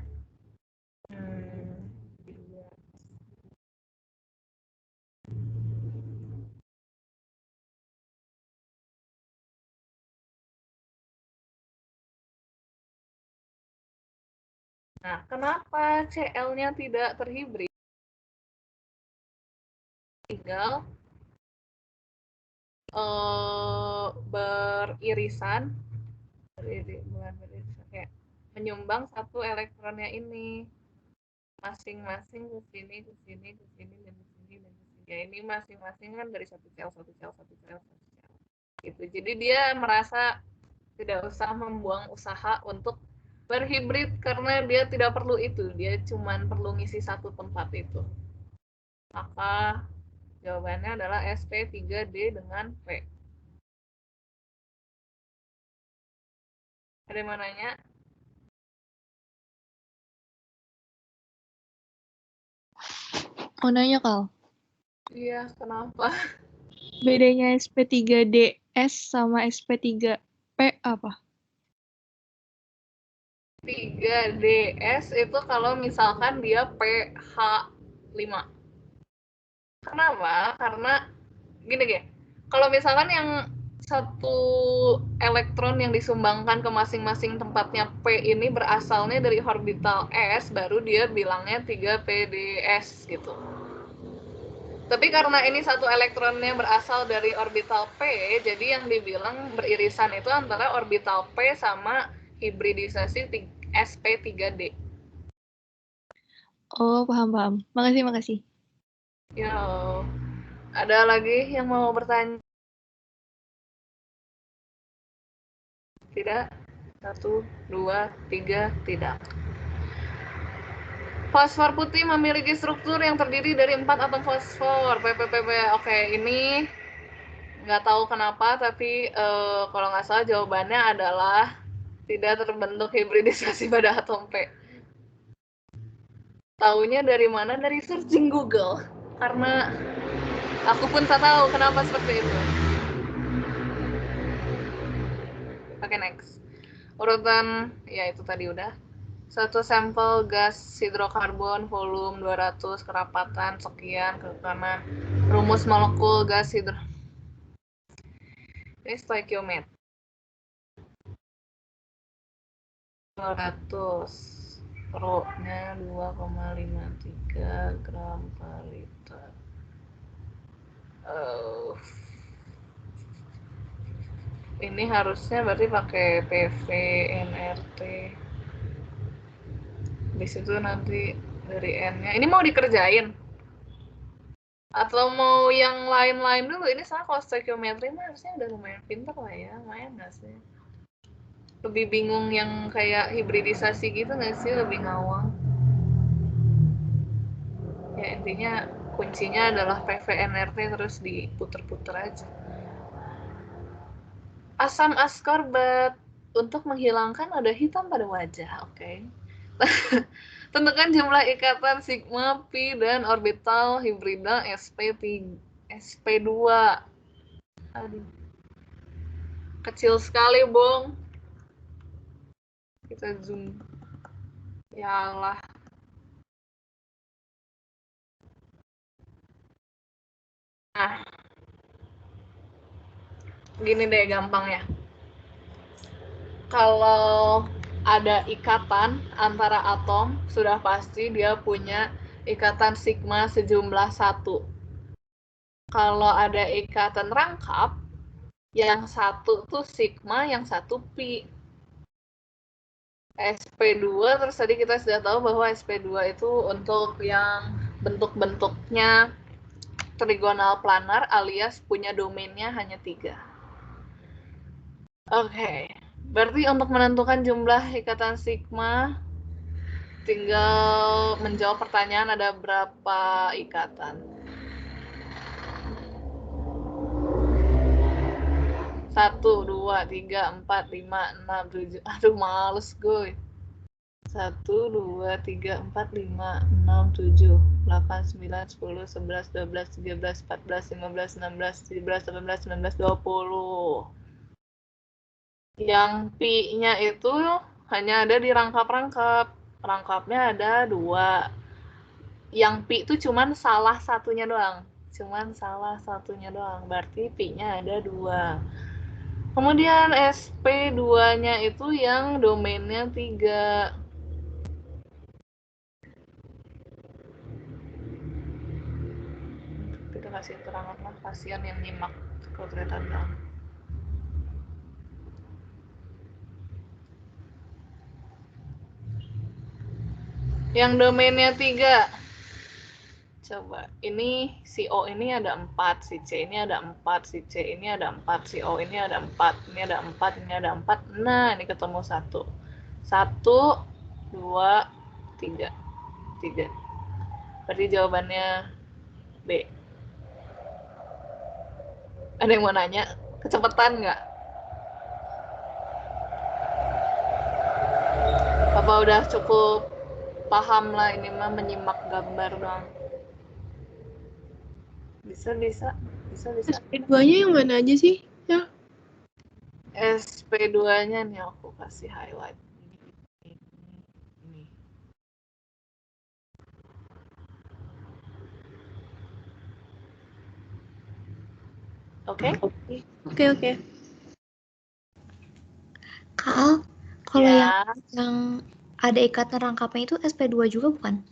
Nah, kenapa Cl-nya tidak terhibrid? Tinggal beririsan, kayak menyumbang satu elektronnya ini masing-masing ke sini, ke sini, ke sini, dan ke sini, dan ke sini. Ya, ini masing-masing kan dari satu sel, satu sel, satu sel, satu sel. Gitu. Jadi dia merasa tidak usah membuang usaha untuk berhibrid karena dia tidak perlu itu. Dia cuma perlu ngisi satu tempat itu. Maka jawabannya adalah SP3D dengan P. Ada yang mau nanya? Mau nanya, Kal. Iya, kenapa? Bedanya SP3DS sama SP3P apa? 3DS itu kalau misalkan dia pH5. Kenapa? Karena gini. Kalau misalkan yang satu elektron yang disumbangkan ke masing-masing tempatnya P ini berasalnya dari orbital S, baru dia bilangnya 3PDS gitu. Tapi karena ini satu elektronnya berasal dari orbital P, jadi yang dibilang beririsan itu antara orbital P sama hibridisasi SP3D. Oh, paham. Makasih. Yo, ada lagi yang mau bertanya? Tidak? 1, 2, 3, tidak. Fosfor putih memiliki struktur yang terdiri dari 4 atom fosfor. PPPP. Oke, ini nggak tahu kenapa, tapi kalau nggak salah jawabannya adalah tidak terbentuk hibridisasi pada atom P. Taunya dari mana? Dari searching Google. Karena aku pun tak tahu kenapa seperti itu. Oke, next. Urutan, ya itu tadi udah. Satu sampel gas hidrokarbon volume 200 kerapatan sekian ke kanan. Rumus molekul gas hidro. Ini stoikiometri. 200. Rho-nya 2,53 gram per liter. Ini harusnya berarti pakai PV NRT. Di situ nanti dari N-nya. Ini mau dikerjain? Atau mau yang lain-lain dulu? Ini soalnya kalau stoikiometri mah harusnya udah lumayan pinter lah ya. Lumayan nggak sih? Lebih bingung yang kayak hibridisasi gitu nggak sih? Lebih ngawang. Ya intinya kuncinya adalah PV NRT terus diputer-puter aja. Asam askorbat untuk menghilangkan noda hitam pada wajah. Oke. Tentukan jumlah ikatan sigma pi dan orbital hibrida sp3 SP2. Aduh. Kecil sekali, Bung. Kita zoom. Yalah. Nah. Gini deh gampang ya. Kalau ada ikatan antara atom, sudah pasti dia punya ikatan sigma sejumlah 1. Kalau ada ikatan rangkap, yang satu tuh sigma, yang satu pi. SP2, terus tadi kita sudah tahu bahwa SP2 itu untuk yang bentuk-bentuknya trigonal planar alias punya domainnya hanya 3. Oke, berarti untuk menentukan jumlah ikatan sigma, tinggal menjawab pertanyaan ada berapa ikatan. 1, 2, 3, 4, 5, 6, 7. Aduh, males gue. 1, 2, 3, 4, 5, 6, 7, 8, 9, 10, 11, 12, 13, 14, 15, 16, 17, 18, 19, 20. Yang pi-nya itu hanya ada di rangkap-rangkap. Rangkapnya ada 2. Yang pi itu cuman salah satunya doang. Berarti pi-nya ada 2. Kemudian SP2-nya itu yang domainnya 3. Kita kasih keterangan lah, kasihan yang nyimak kalau ternyata bilang. Yang domainnya 3. Coba, ini si O ini ada 4, si C ini ada 4, si C ini ada 4, si O ini ada 4, ini ada 4, ini ada 4. Nah, ini ketemu 1. 1, 2, 3. 3. Berarti jawabannya B. Ada yang mau nanya? Kecepatan nggak? Apa udah cukup paham lah, ini mah menyimak gambar doang. Bisa. SP2-nya yang mana aja sih? Ya. SP2-nya nih aku kasih highlight. Ini. Oke? Oke. Kak, kalau Ya. yang ada ikatan rangkapnya itu SP2 juga bukan?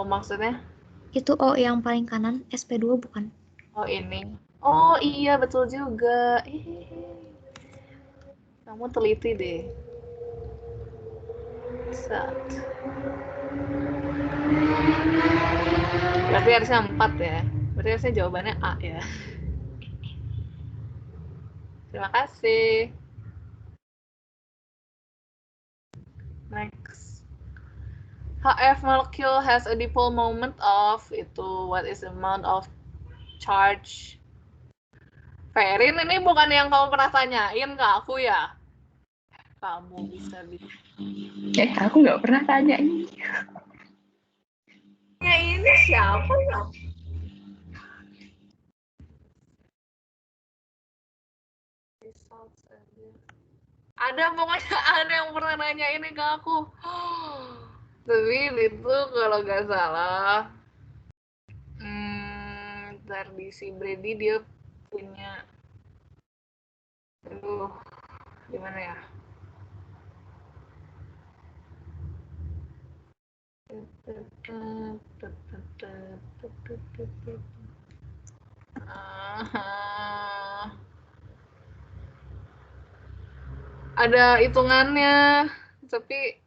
Maksudnya? Itu O yang paling kanan, SP2 bukan? Oh, ini. Oh, iya, betul juga. Kamu teliti deh. Berarti harusnya 4 ya. Berarti harusnya jawabannya A ya. Terima kasih. Next. If molecule has a dipole moment of itu, what is the amount of charge? Ferin, ini bukan yang kamu pernah tanyain ke aku ya? Kamu bisa. Aku nggak pernah tanya ini. Ya, ini siapa ya? Ada, pokoknya ada yang pernah nanya ini ke aku. Tapi itu kalau nggak salah, dari si Brady dia punya, gimana ya? Ada hitungannya, tapi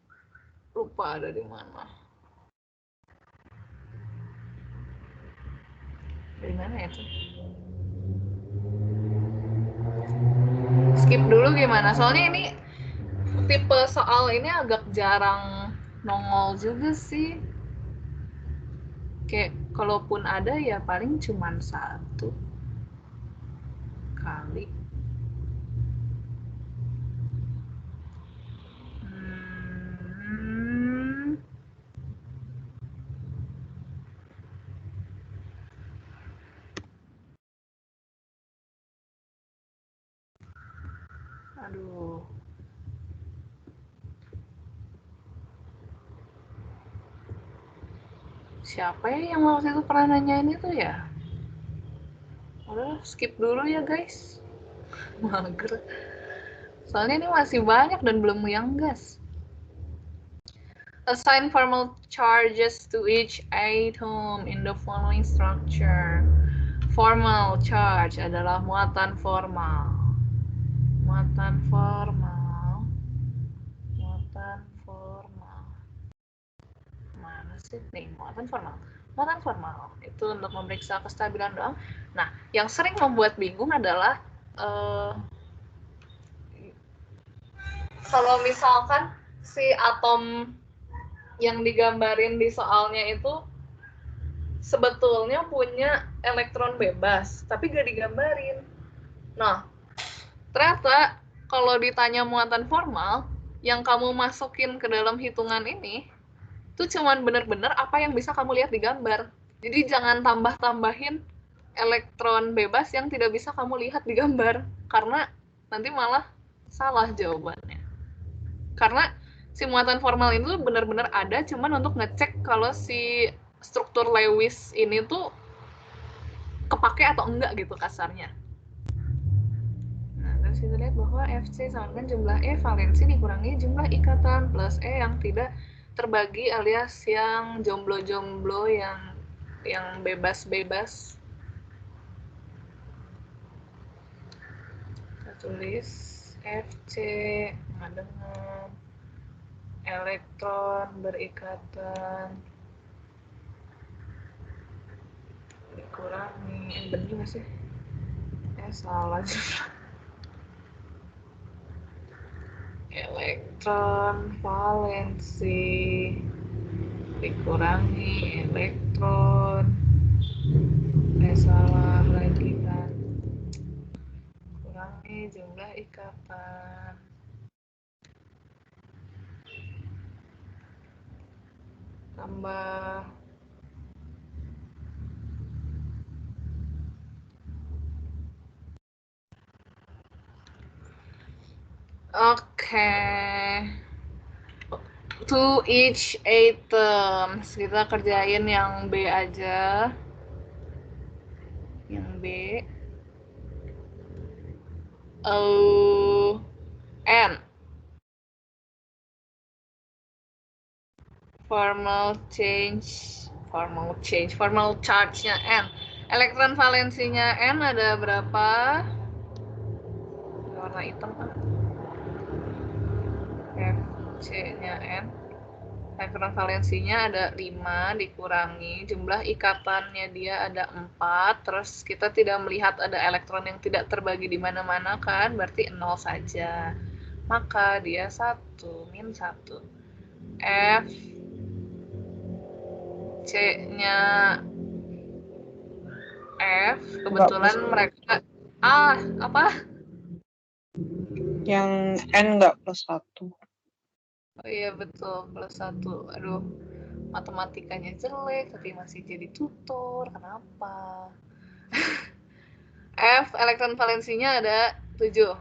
lupa ada di mana. Dari mana ya tuh? Skip dulu gimana? Soalnya ini tipe soal ini agak jarang nongol juga sih. Kayak kalaupun ada ya paling cuman 1 kali. Aduh. Siapa ya yang waktu itu pernah nanyain itu ya? Udah, skip dulu ya guys. Mager. Soalnya ini masih banyak dan belum yang gas. Assign formal charges to each item in the following structure. Formal charge adalah muatan formal. Muatan formal. Muatan formal. Mana sih? Nih, muatan formal. Muatan formal itu untuk memeriksa kestabilan doang. Nah, yang sering membuat bingung adalah kalau misalkan si atom yang digambarin di soalnya itu sebetulnya punya elektron bebas, tapi gak digambarin. Nah, ternyata kalau ditanya muatan formal, yang kamu masukin ke dalam hitungan ini, itu cuman bener-bener apa yang bisa kamu lihat di gambar. Jadi jangan tambah-tambahin elektron bebas yang tidak bisa kamu lihat di gambar, karena nanti malah salah jawabannya. Karena si muatan formal itu benar-benar ada cuman untuk ngecek kalau si struktur Lewis ini tuh kepake atau enggak gitu kasarnya. Nah, terus kita lihat bahwa FC sama dengan jumlah E valensi dikurangi jumlah ikatan plus E yang tidak terbagi alias yang jomblo-jomblo yang bebas-bebas. Kita tulis FC sama dengan elektron berikatan dikurangi, bener nggak sih? Salah juga. Elektron valensi dikurangi elektron, salah lagi kan, kurangi jumlah ikatan. Tambah to each items, kita kerjain yang B aja, yang B. N formal charge-nya N. Elektron valensinya N ada berapa? Warna hitam kan? FC-nya N. Elektron valensinya ada 5 dikurangi jumlah ikatannya dia ada 4, terus kita tidak melihat ada elektron yang tidak terbagi di mana-mana kan, berarti 0 saja. Maka dia 1, min 1. F C-nya F, kebetulan mereka apa? Yang N nggak plus 1. Oh iya betul, plus 1. Aduh, matematikanya jelek tapi masih jadi tutor, kenapa? F, elektron valensinya ada 7.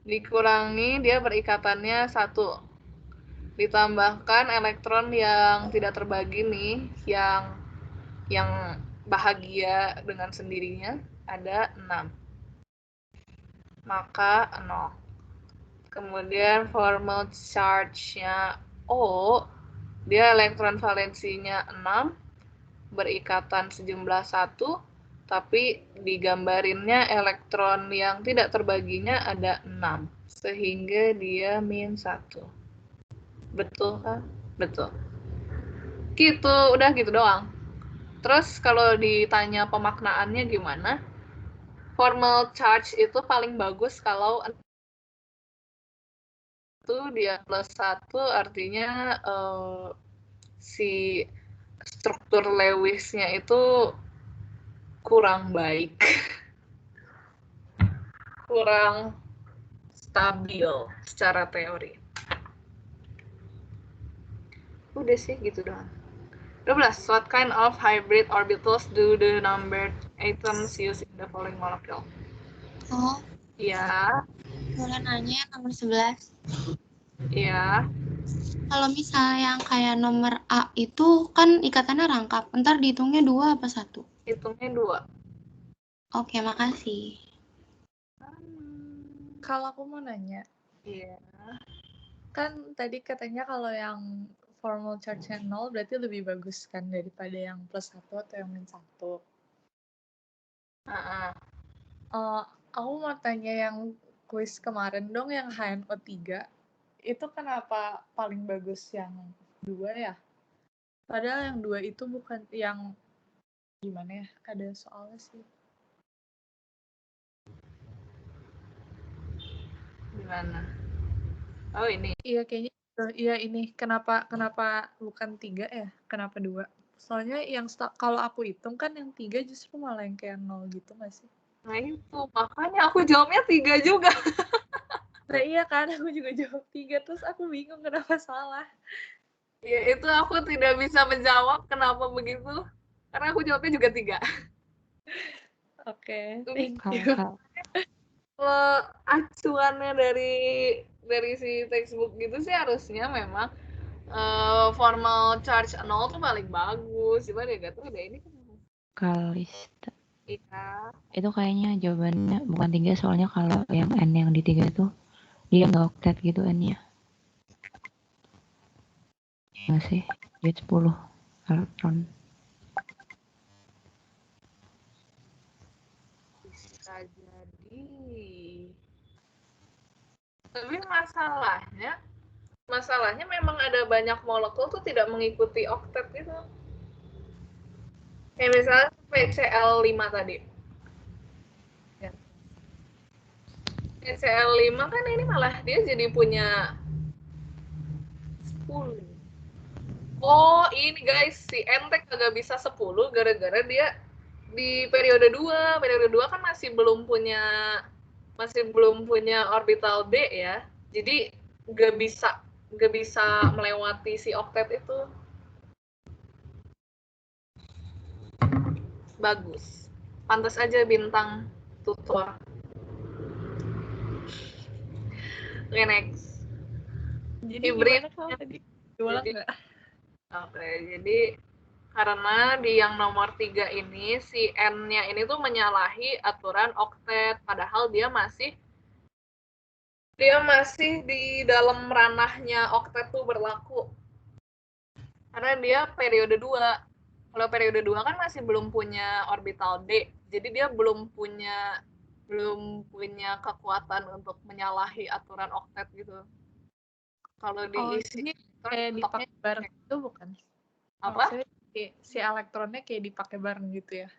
Dikurangi dia berikatannya 1. Ditambahkan elektron yang tidak terbagi nih, yang bahagia dengan sendirinya ada 6. Maka 0. Kemudian formal charge-nya O, dia elektron valensinya 6, berikatan sejumlah 1, tapi digambarinnya elektron yang tidak terbaginya ada 6, sehingga dia min 1. Betul kan? Betul. Gitu, udah gitu doang. Terus kalau ditanya pemaknaannya gimana? Formal charge itu paling bagus kalau itu dia plus 1 artinya si struktur Lewis-nya itu kurang baik. Kurang stabil secara teori. Udah sih gitu doang. 12. What kind of hybrid orbitals do the numbered atoms use in the following molecule? Oh, Iya, Boleh nanya nomor 11. iya. Kalau misalnya yang kayak nomor A itu kan ikatannya rangkap. Ntar dihitungnya 2 apa 1? Hitungnya 2. Oke, makasih. Kalau aku mau nanya, Iya. kan tadi katanya kalau yang formal charge-nya 0 berarti lebih bagus kan daripada yang plus 1 atau yang min 1. Aku mau tanya yang kuis kemarin dong, yang HNO 3. Itu kenapa paling bagus yang 2 ya? Padahal yang 2 itu bukan yang gimana ya? Ada soalnya sih. Gimana? Oh, ini. Iya kayaknya iya ini. Kenapa bukan 3 ya? Kenapa 2? Soalnya yang kalau aku hitung kan yang 3 justru malah yang kayak 0 gitu nggak sih? Nah itu, makanya aku jawabnya 3 juga. Nah iya kan, aku juga jawab 3. Terus aku bingung kenapa salah. Ya itu aku tidak bisa menjawab kenapa begitu. Karena aku jawabnya juga 3. Oke, thank you. Kalau acuannya dari si textbook gitu sih harusnya memang formal charge 0 tuh paling bagus. Cuman ya gak tau deh ini kan. Kalista. Iya. Itu kayaknya jawabannya bukan 3 soalnya kalau yang N yang di 3 itu dia nggak octet gitu N-nya. Nggak sih? Dia 10 elektron. Bisa jadi. Tapi masalahnya memang ada banyak molekul tuh tidak mengikuti oktet gitu. Kayak misalnya PCl5 tadi. Ya. PCl5 kan ini malah dia jadi punya 10. Oh, ini guys, si Entek kagak bisa 10 gara-gara dia di periode 2. Periode 2 kan masih belum punya orbital D ya. Jadi nggak bisa melewati si oktet itu. Bagus. Pantas aja bintang tutor. Oke, next. Jadi Hybrid. gimana kalau tadi? Diulang nggak? Oke, jadi karena di yang nomor 3 ini, si N-nya ini tuh menyalahi aturan oktet, padahal dia masih di dalam ranahnya oktet tuh berlaku. Karena dia periode 2. Kalau periode 2 kan masih belum punya orbital D, jadi dia belum punya kekuatan untuk menyalahi aturan oktet gitu. Kalau diisi ini kayak dipakai bareng itu bukan? Apa? Maksudnya si elektronnya kayak dipakai bareng gitu ya?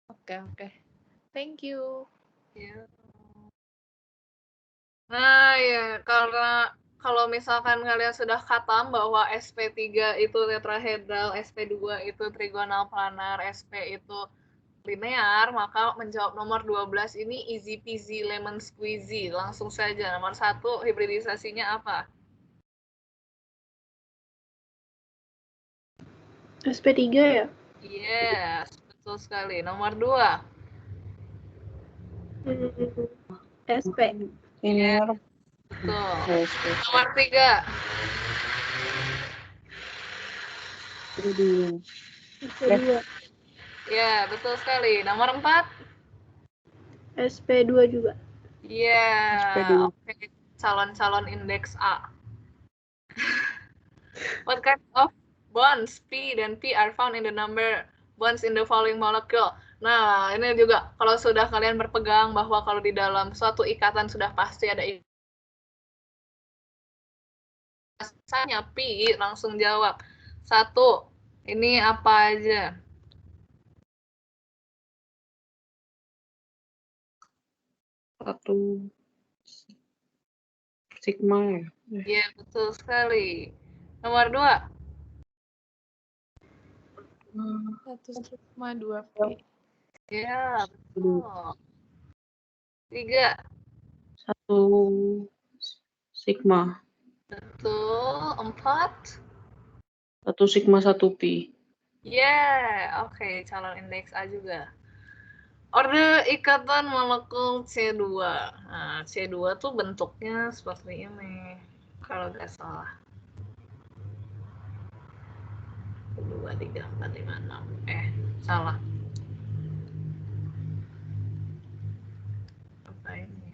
Oke. Thank you. Ya. Nah ya, karena kalau misalkan kalian sudah khatam bahwa SP3 itu tetrahedral, SP2 itu trigonal planar, SP itu linear, maka menjawab nomor 12 ini easy peasy lemon squeezy. Langsung saja. Nomor 1, hibridisasinya apa? SP3 ya? Yes, betul sekali. Nomor 2. SP. Linear. Betul. Nomor 3. SP2. Ya, betul sekali. Nomor 4. SP2 juga. Iya. Oke. Calon-calon indeks A. What kind of bonds P dan P are found in the number bonds in the following molecule? Nah, ini juga kalau sudah kalian berpegang bahwa kalau di dalam suatu ikatan sudah pasti ada ikatan P, langsung jawab. 1. Ini apa aja? Satu sigma ya? Iya, betul sekali. Nomor 2. 1,2 P. Ya, betul. 3. 1 sigma. Betul. 4. 1 sigma 1 pi. Oke, calon indeks A juga. Orde ikatan molekul C2. Nah, C2 tuh bentuknya seperti ini, kalau nggak salah. 2, 3, 4, 5, 6. Salah. Apa ini?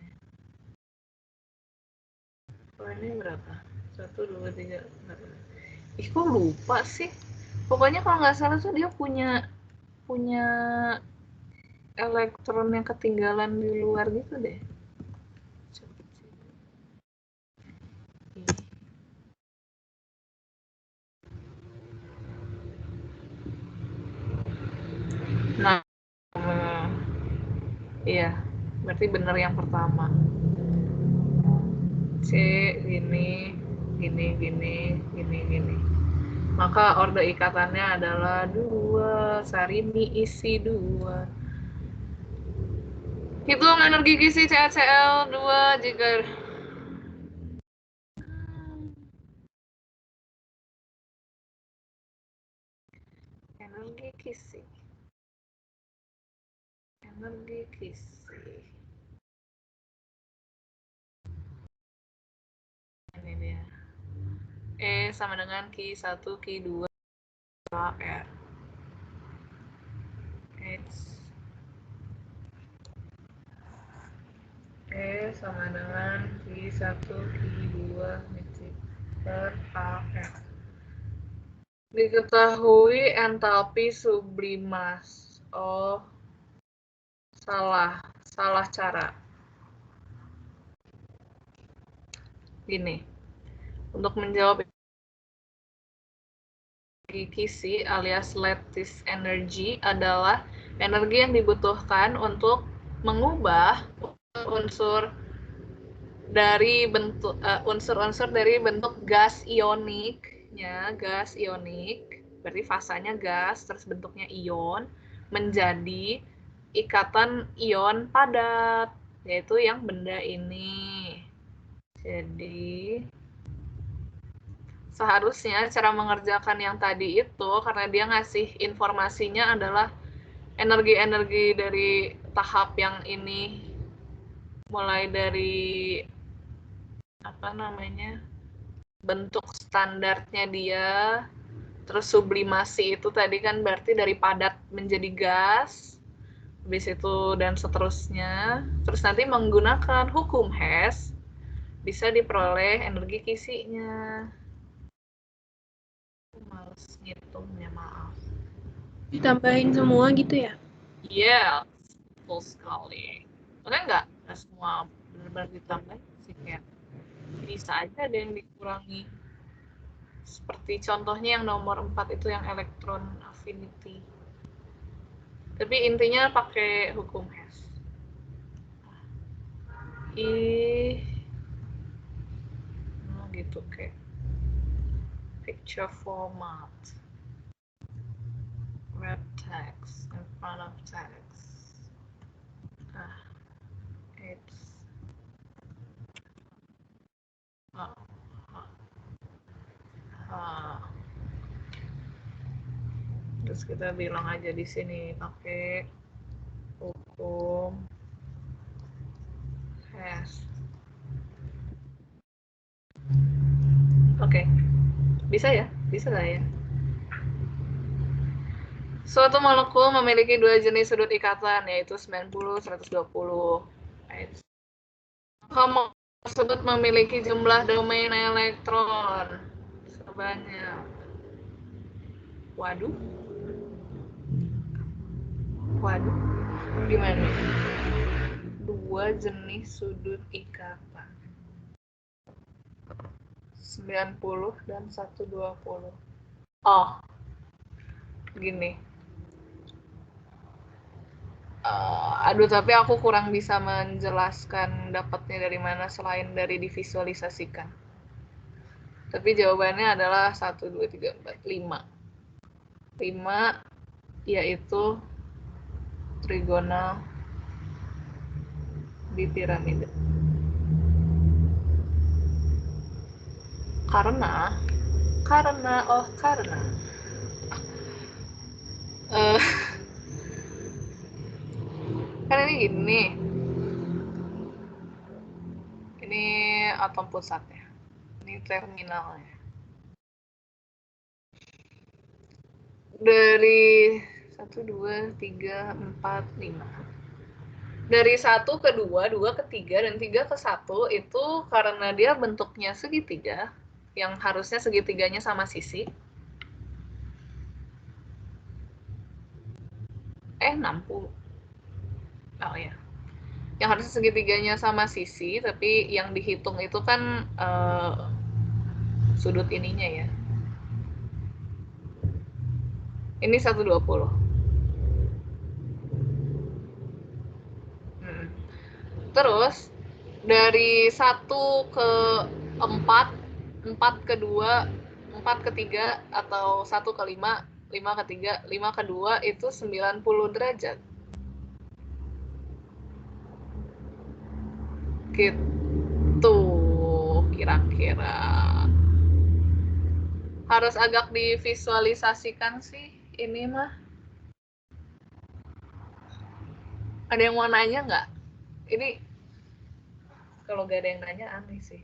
Oh, ini berapa? 1, 2, 3, 4. Ih, kok lupa sih? Pokoknya kalau nggak salah tuh dia punya elektron yang ketinggalan di luar gitu deh. Nah, iya, berarti benar yang pertama. C gini, gini, gini, gini, gini. Maka orde ikatannya adalah 2, Sarini isi 2. Hitung energi gizi CaCl 2 jika energi gizi. Ini dia. E sama dengan Ki1, Ki2, R. H. E sama dengan Ki1, Ki2, per AR. Diketahui entalpi sublimasi. Oh, salah cara. Gini, untuk menjawab gizi alias lattice energy adalah energi yang dibutuhkan untuk mengubah unsur-unsur dari bentuk gas ioniknya, gas ionik, berarti fasanya gas, terus bentuknya ion, menjadi ikatan ion padat, yaitu yang benda ini. Jadi seharusnya cara mengerjakan yang tadi itu, karena dia ngasih informasinya adalah energi-energi dari tahap yang ini, mulai dari bentuk standarnya dia, terus sublimasi itu tadi kan berarti dari padat menjadi gas, habis itu dan seterusnya, terus nanti menggunakan hukum Hess bisa diperoleh energi kisinya. Males ngitungnya, maaf. Ditambahin semua gitu ya? Iya, betul sekali. Makanya nggak semua benar-benar ditambahin sih, kayak bisa aja ada yang dikurangi. Seperti contohnya yang nomor 4 itu yang elektron affinity. Tapi intinya pakai hukum Hess. Gitu kayak picture format. Wrap text in front of text. It's terus kita bilang aja di sini pakai hukum Hess. Oke. Bisa ya? Bisa lah ya. Suatu molekul memiliki dua jenis sudut ikatan, yaitu 90, 120. Maka molekul tersebut memiliki jumlah domain elektron sebanyak. Waduh. Gimana? Dua jenis sudut ikatan. 90 dan 120. Oh. Gini. Tapi aku kurang bisa menjelaskan dapatnya dari mana selain dari divisualisasikan. Tapi jawabannya adalah 1, 2, 3, 4, 5. 5 yaitu trigonal di piramida. Karena Eh, kan ini gini. Ini atom pusatnya. Ini terminalnya. Dari 1, 2, 3, 4, 5. Dari 1 ke 2, 2 ke 3, dan 3 ke 1 itu karena dia bentuknya segitiga, yang harusnya segitiganya sama sisi. 60. Oh ya. Yang harusnya segitiganya sama sisi, tapi yang dihitung itu kan sudut ininya ya. Ini 120. Terus dari 1 ke 4, 4 ke 2, 4 ke 3, atau 1 ke 5, 5 ke 3, 5 ke 2 itu 90 derajat. Gitu kira-kira. Harus agak divisualisasikan sih ini mah. Ada yang mau nanya nggak? Ini kalau nggak ada yang nanya aneh sih.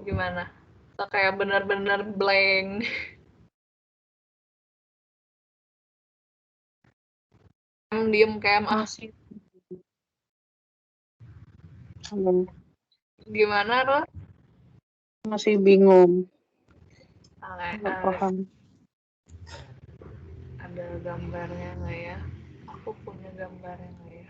Gimana? Atau kayak benar-benar blank. Diem kayak Masih. Gimana Ros? Masih bingung. Nggak paham. Ada gambarnya nggak ya? Aku punya gambarnya nggak ya?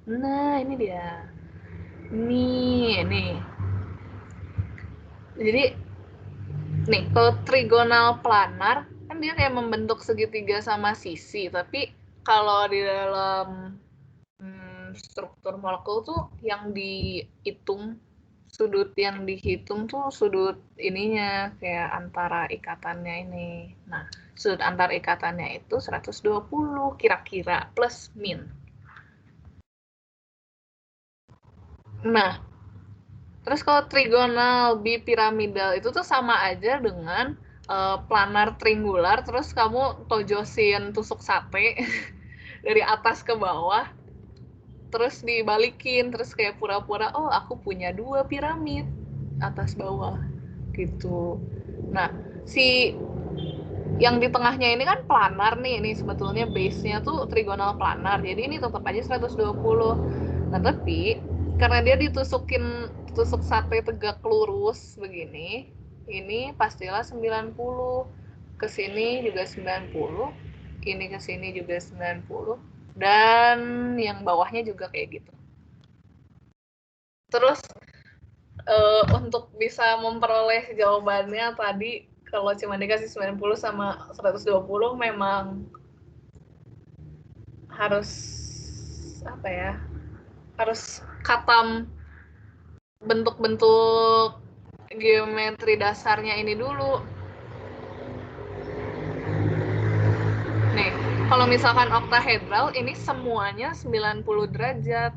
Nah, ini dia. Nih. Jadi, nih, kalau trigonal planar, kan dia kayak membentuk segitiga sama sisi. Tapi, kalau di dalam struktur molekul tuh yang dihitung, sudut yang dihitung tuh sudut ininya, kayak antara ikatannya ini. Nah, sudut antar ikatannya itu 120 kira-kira, plus min. Nah, terus kalau trigonal bipiramidal itu tuh sama aja dengan planar triangular, terus kamu tojosin tusuk sate dari atas ke bawah, terus dibalikin, terus kayak pura-pura, oh aku punya 2 piramid, atas bawah, gitu. Nah, si yang di tengahnya ini kan planar nih, ini sebetulnya base-nya tuh trigonal planar, jadi ini tetap aja 120. Nah, tapi karena dia ditusukin tusuk sate tegak lurus begini, ini pastilah 90. Kesini juga 90, ini kesini juga 90, dan yang bawahnya juga kayak gitu. Terus untuk bisa memperoleh jawabannya tadi, kalau cuma dikasih 90 sama 120 memang harus apa ya, harus khatam bentuk-bentuk geometri dasarnya ini dulu. Nih, kalau misalkan oktahedral ini semuanya 90 derajat.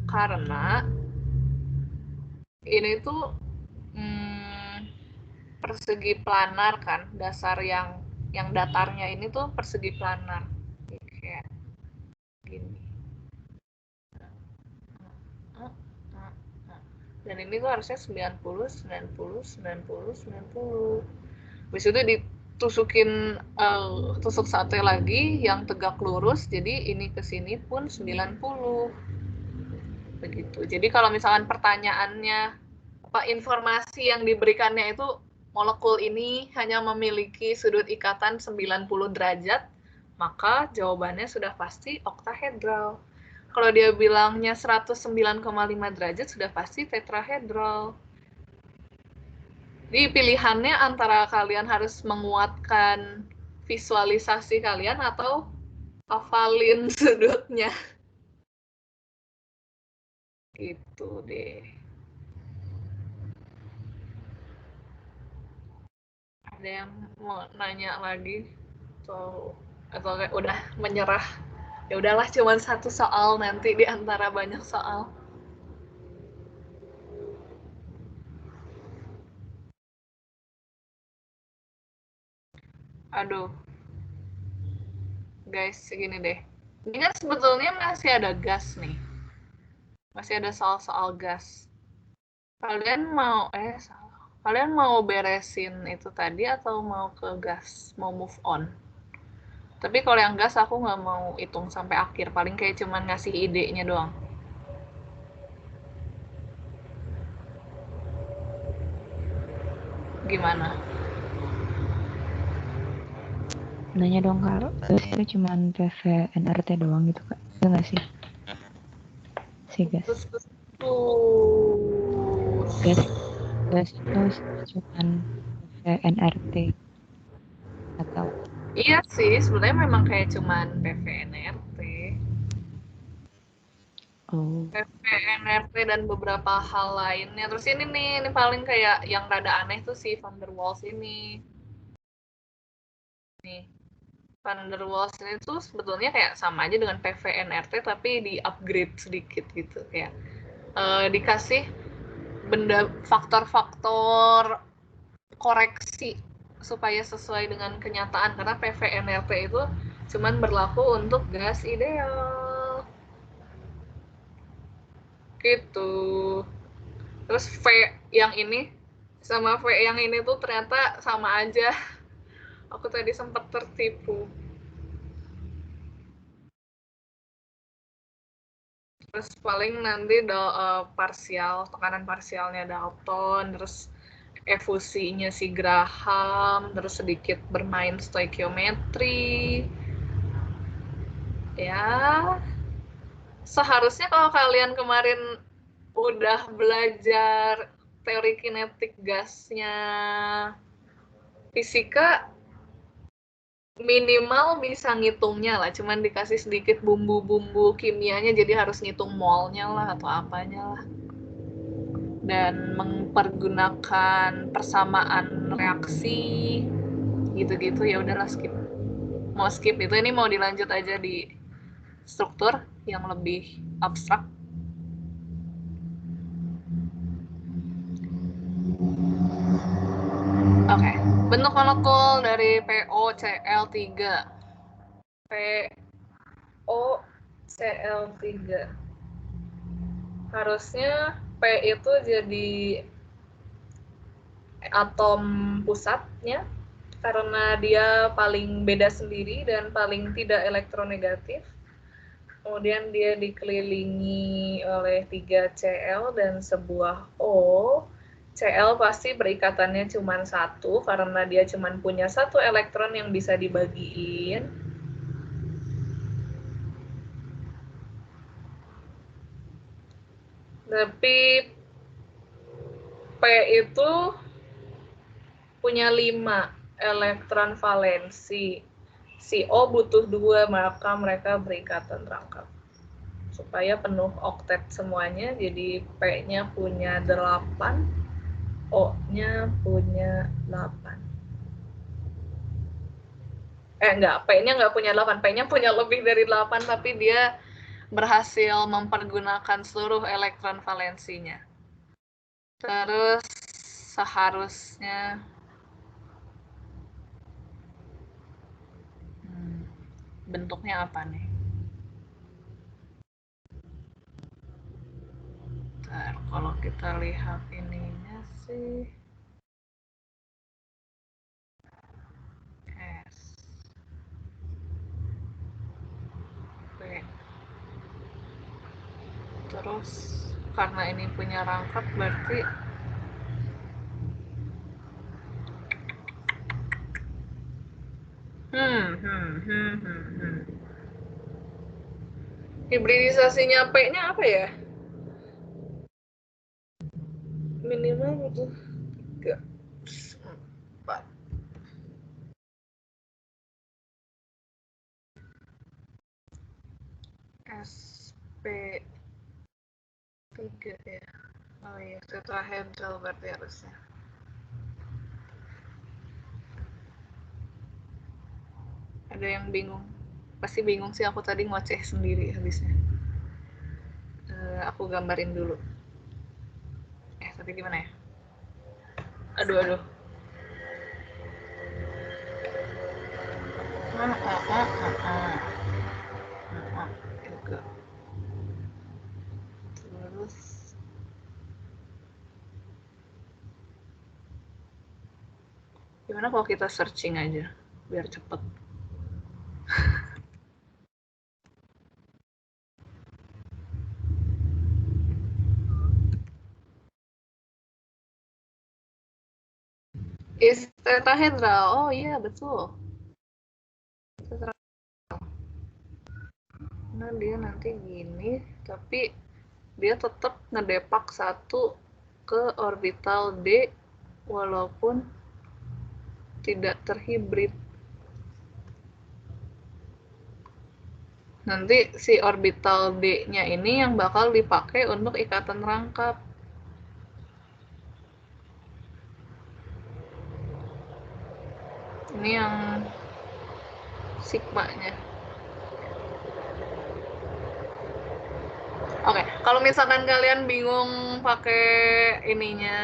Karena ini tuh persegi planar kan, dasar yang datarnya ini tuh persegi planar. Kayak gini. Dan ini tuh harusnya 90, 90, 90, 90. Habis itu ditusukin tusuk sate lagi yang tegak lurus, jadi ini ke sini pun 90. Begitu. Jadi kalau misalkan pertanyaannya apa informasi yang diberikannya itu molekul ini hanya memiliki sudut ikatan 90 derajat, maka jawabannya sudah pasti oktahedral. Kalau dia bilangnya 109,5 derajat, sudah pasti tetrahedral. Jadi pilihannya antara kalian harus menguatkan visualisasi kalian atau hafalin sudutnya. Gitu deh. Ada yang mau nanya lagi? Atau kayak udah menyerah? Ya udahlah, cuman satu soal nanti di antara banyak soal. Aduh. Guys, segini deh. Ini kan sebetulnya masih ada gas nih. Masih ada soal-soal gas. Kalian mau beresin itu tadi atau mau ke gas? Mau move on? Tapi kalau yang gas aku nggak mau hitung sampai akhir. Paling kayak cuman ngasih idenya doang. Gimana? Nanya dong Kak, itu cuman PV NRT doang gitu Kak? Itu nggak sih? Si gas. Gas itu cuman PV NRT atau? Iya sih, sebenarnya memang kayak cuman PV NRT. Oh. PV NRT dan beberapa hal lainnya. Terus ini paling kayak yang rada aneh tuh si Van der Waals ini. Nih. Van der Waals ini tuh sebetulnya kayak sama aja dengan PV NRT tapi di upgrade sedikit gitu, kayak dikasih faktor-faktor koreksi supaya sesuai dengan kenyataan, karena PV NRT itu cuman berlaku untuk gas ideal gitu. Terus V yang ini sama V yang ini tuh ternyata sama aja. Aku tadi sempat tertipu. Terus paling nanti parsial, tekanan parsialnya Dalton, terus efusinya si Graham, terus sedikit bermain stoikiometri. Ya, seharusnya kalau kalian kemarin udah belajar teori kinetik gasnya fisika, minimal bisa ngitungnya lah, cuman dikasih sedikit bumbu-bumbu kimianya jadi harus ngitung molnya lah atau apanya lah, dan mempergunakan persamaan reaksi gitu-gitu. Ya udahlah, skip. Mau skip itu, ini mau dilanjut aja di struktur yang lebih abstrak. Oke, bentuk molekul dari POCl3. POCl3. Harusnya P itu jadi atom pusatnya, karena dia paling beda sendiri dan paling tidak elektronegatif. Kemudian dia dikelilingi oleh 3 Cl dan sebuah O. Cl pasti berikatannya cuma 1 karena dia cuma punya 1 elektron yang bisa dibagiin. Tapi P itu punya 5 elektron valensi. Si O butuh 2, maka mereka berikatan rangkap. Supaya penuh oktet semuanya, jadi P-nya punya 8, O-nya punya 8. Enggak, P-nya nggak punya 8, P-nya punya lebih dari 8, tapi dia berhasil mempergunakan seluruh elektron valensinya. Terus seharusnya bentuknya apa nih? Bentar, kalau kita lihat ininya sih S P. Terus karena ini punya rangkap berarti hibridisasinya P-nya apa ya? Minimal butuh 3, 4. SP 3 ya. Oh iya, tetrahedral berarti harusnya. Ada yang bingung? Pasti bingung sih, aku tadi ngoceh sendiri habisnya. Aku gambarin dulu. Tapi gimana ya? Aduh. Juga. Terus gimana kalau kita searching aja biar cepet? Is tetrahedral. Oh iya, betul. Nah, dia nanti gini, tapi dia tetap ngedepak satu ke orbital D walaupun tidak terhibrid. Nanti si orbital D-nya ini yang bakal dipakai untuk ikatan rangkap. Ini yang sigma-nya. Oke, kalau misalkan kalian bingung pakai ininya,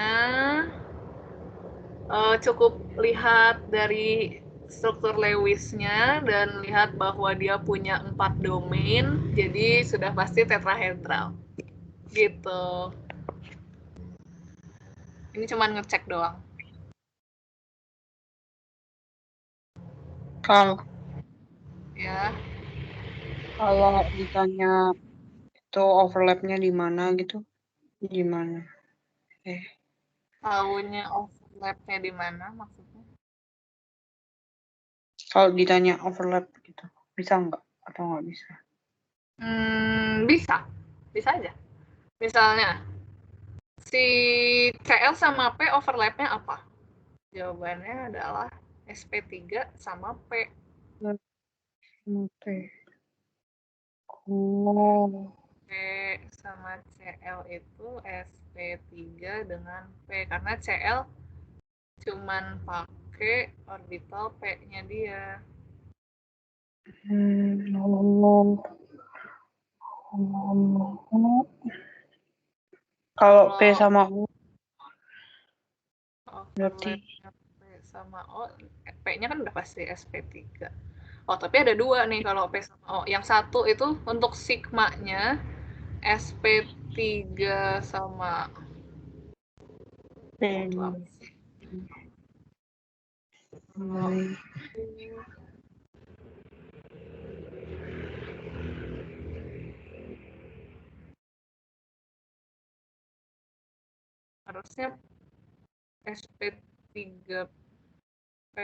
cukup lihat dari struktur Lewis-nya dan lihat bahwa dia punya 4 domain, jadi sudah pasti tetrahedral. Gitu. Ini cuma ngecek doang. Ya. Kalau ditanya itu overlapnya di mana gitu, gimana? Tahunya overlapnya di mana maksudnya? Kalau ditanya overlap gitu, bisa nggak atau nggak bisa? Bisa aja. Misalnya, si CL sama P overlapnya apa? Jawabannya adalah SP3 sama P. Oke. Oh. P sama CL itu SP3 dengan P. Karena CL cuman pakai orbital P-nya dia. Kalau P sama U berarti P sama O, P-nya kan udah pasti SP3. Oh, tapi ada dua nih kalau P sama O. Yang satu itu untuk sigma-nya SP3 sama P. Harusnya SP3P.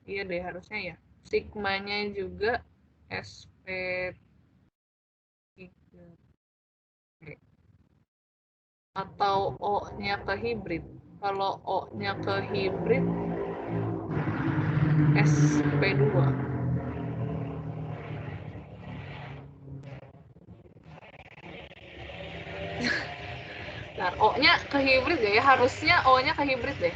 Iya deh, harusnya ya. Sigmanya juga SP3P. Atau O-nya ke hibrid. Kalau O-nya ke hibrid, SP2. Nah, O-nya ke hibrid ya, harusnya O-nya ke hibrid deh.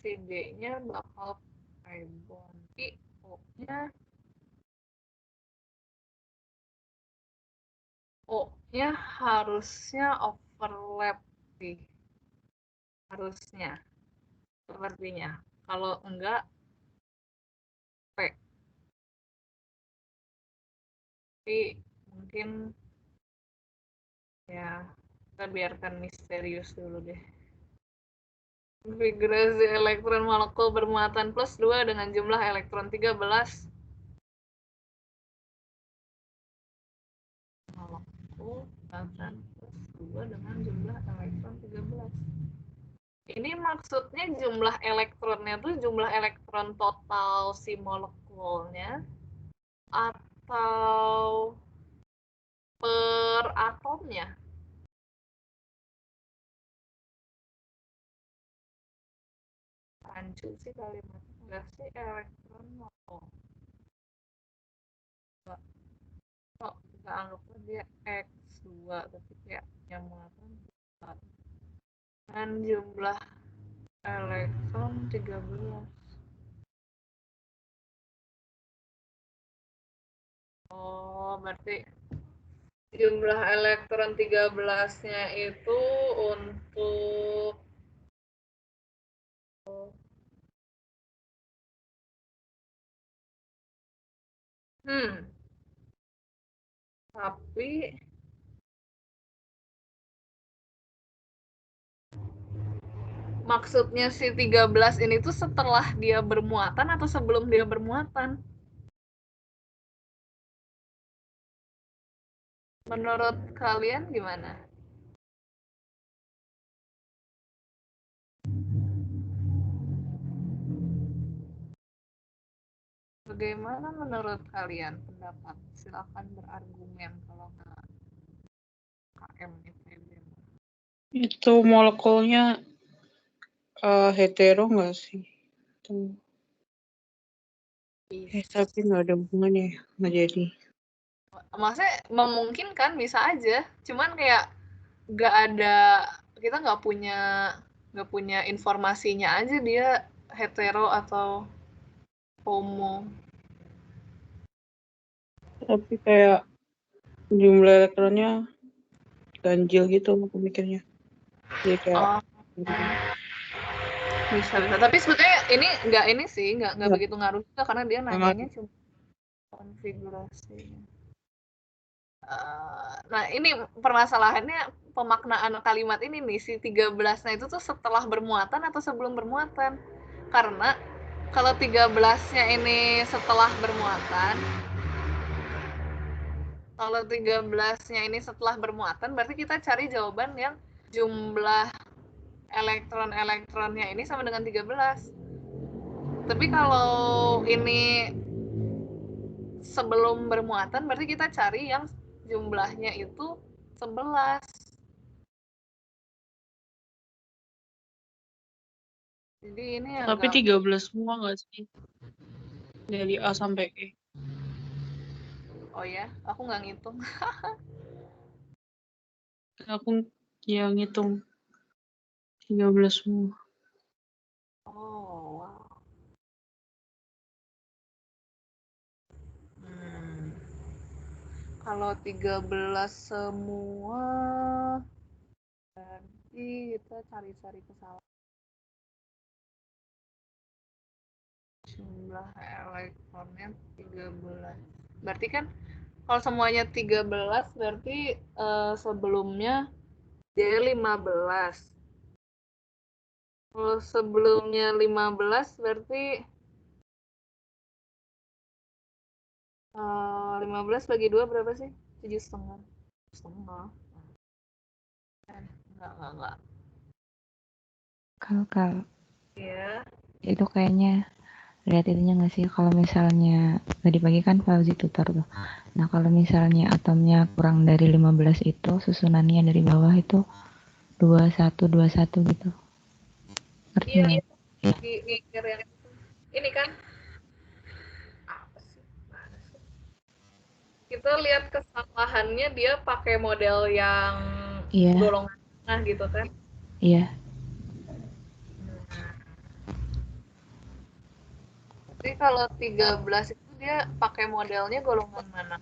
Si D-nya bakal karbon. O-nya harusnya overlap sih. Harusnya. Sepertinya. Kalau enggak, P. Tapi mungkin ya kita biarkan misterius dulu deh. Konfigurasi elektron molekul bermuatan plus 2 dengan jumlah elektron 13. akan plus 2 dengan jumlah elektron 13. Ini maksudnya jumlah elektronnya tuh jumlah elektron total si molekulnya atau per atomnya? Rancu sih kalimatnya. Enggak sih, elektron molekul. Kok kita anggapnya dia X2, tapi kayak nyamakan dan jumlah elektron 13. Oh, berarti jumlah elektron 13-nya itu untuk tapi maksudnya si 13 ini tuh setelah dia bermuatan atau sebelum dia bermuatan? Menurut kalian gimana? Bagaimana menurut kalian pendapat? Silakan berargumen kalau nggak KM ITB. Itu molekulnya hetero nggak sih? Tapi nggak ada hubungannya, nggak jadi. Maksudnya memungkinkan bisa aja, cuman kayak nggak ada, kita nggak punya informasinya aja dia hetero atau homo. Tapi kayak jumlah elektronnya ganjil gitu aku mikirnya. Jadi kayak bisa. Tapi sebetulnya ini nggak begitu ngaruh juga karena dia nanyanya cuma konfigurasi. Nah, ini permasalahannya pemaknaan kalimat ini nih, si 13-nya itu tuh setelah bermuatan atau sebelum bermuatan. Karena kalau 13-nya ini setelah bermuatan, berarti kita cari jawaban yang jumlah elektron-elektronnya ini sama dengan 13. Tapi kalau ini sebelum bermuatan, berarti kita cari yang jumlahnya itu 11. Jadi ini tapi 13 semua nggak sih? Dari A sampai E. Oh ya, aku nggak ngitung. Aku yang ngitung 13 semua. Oh, wow. Kalau 13 semua, berarti kita cari-cari kesalahan. Jumlah elektronnya 13. Berarti kan kalau semuanya 13, berarti sebelumnya dia 15. Kalau sebelumnya 15, berarti 15 bagi 2 berapa sih? 7,5. 7,5. Enggak. Kalau Iya. itu kayaknya lihat itunya nggak sih, kalau misalnya tadi pagi kan Fauzi tutor tuh. Nah kalau misalnya atomnya kurang dari 15 itu susunannya dari bawah itu 21 gitu. Ngerti Iya. nggak? Mikir yang ini kan apa sih? Kita lihat kesalahannya dia pakai model yang golongan tengah gitu kan? Iya. Tapi kalau 13 itu dia pakai modelnya golongan mana?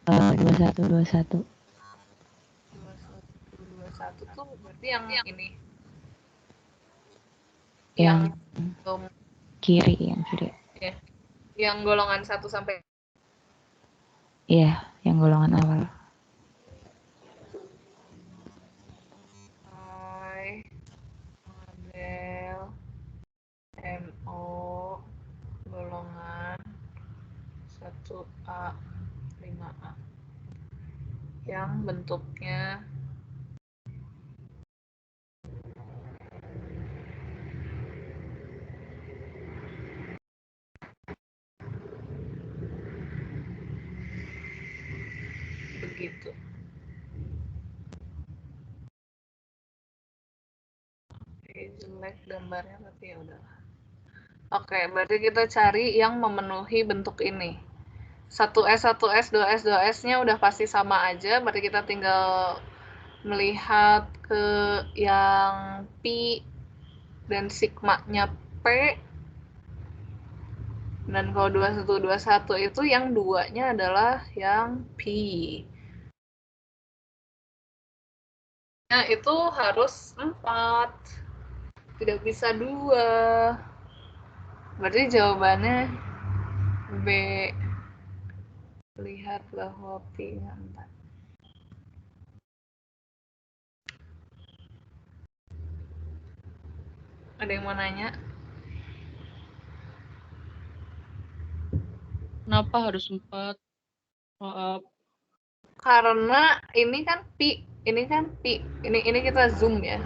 21. 21 tuh berarti yang ini. Yang kiri. Ya. Yang golongan 1 sampai. Iya, yang golongan awal. Model MO golongan 1A 5A. yang bentuknya begitu. Oke, jelek gambarnya tapi ya udah. Oke, berarti kita cari yang memenuhi bentuk ini. 1S, 1S, 2S, 2S-nya udah pasti sama aja, berarti kita tinggal melihat ke yang pi dan sigma-nya P. Dan kalau 21, 21 itu yang duanya adalah yang pi. Nah, itu harus 4. Tidak bisa 2. Berarti jawabannya B. Lihat bahwa pi-nya 4. Ada yang mau nanya? Kenapa harus 4? Maaf. Karena ini kan pi, ini kan pi. Ini kita zoom ya.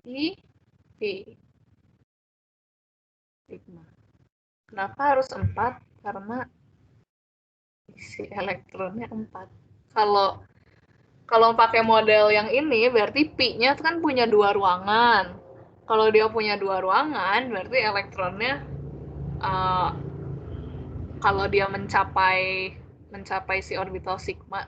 Pi. Sigma. Kenapa harus 4? Karena isi elektronnya 4. Kalau pakai model yang ini, berarti pi-nya kan punya 2 ruangan. Kalau dia punya 2 ruangan, berarti elektronnya kalau dia mencapai si orbital sigma,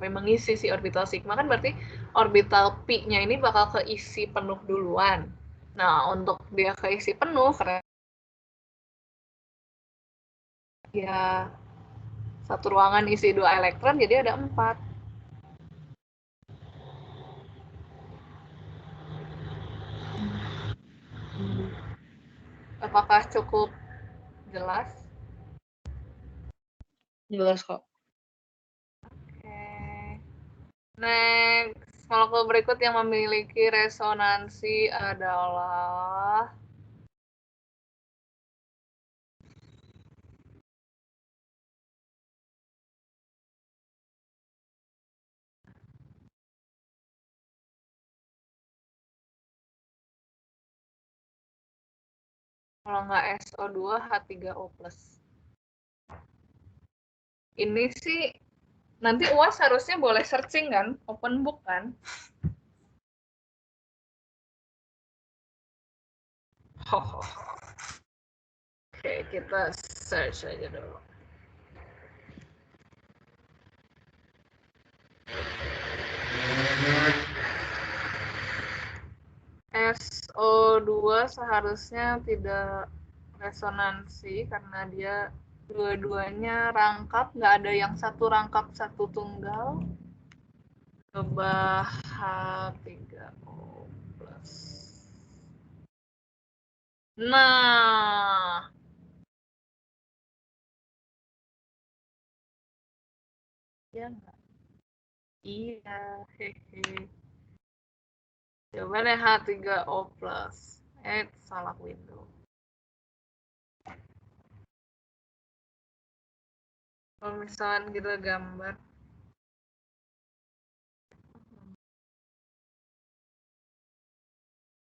mengisi si orbital sigma, kan berarti orbital pi-nya ini bakal keisi penuh duluan. Nah, untuk dia keisi penuh, karena ya satu ruangan isi 2 elektron, jadi ada 4. Apakah cukup jelas? Jelas kok. Oke. Next, molekul berikut yang memiliki resonansi adalah kalau nggak SO2, H3O+. Ini sih nanti UAS harusnya boleh searching kan, open book kan? Oke, kita search aja dulu. SO2 seharusnya tidak resonansi karena dia dua-duanya rangkap, nggak ada yang satu rangkap satu tunggal. Coba H3O+. Nah, ya nggak? Iya, hehe. Jawabannya H3O+. Salah window. Kalau misalkan kita gambar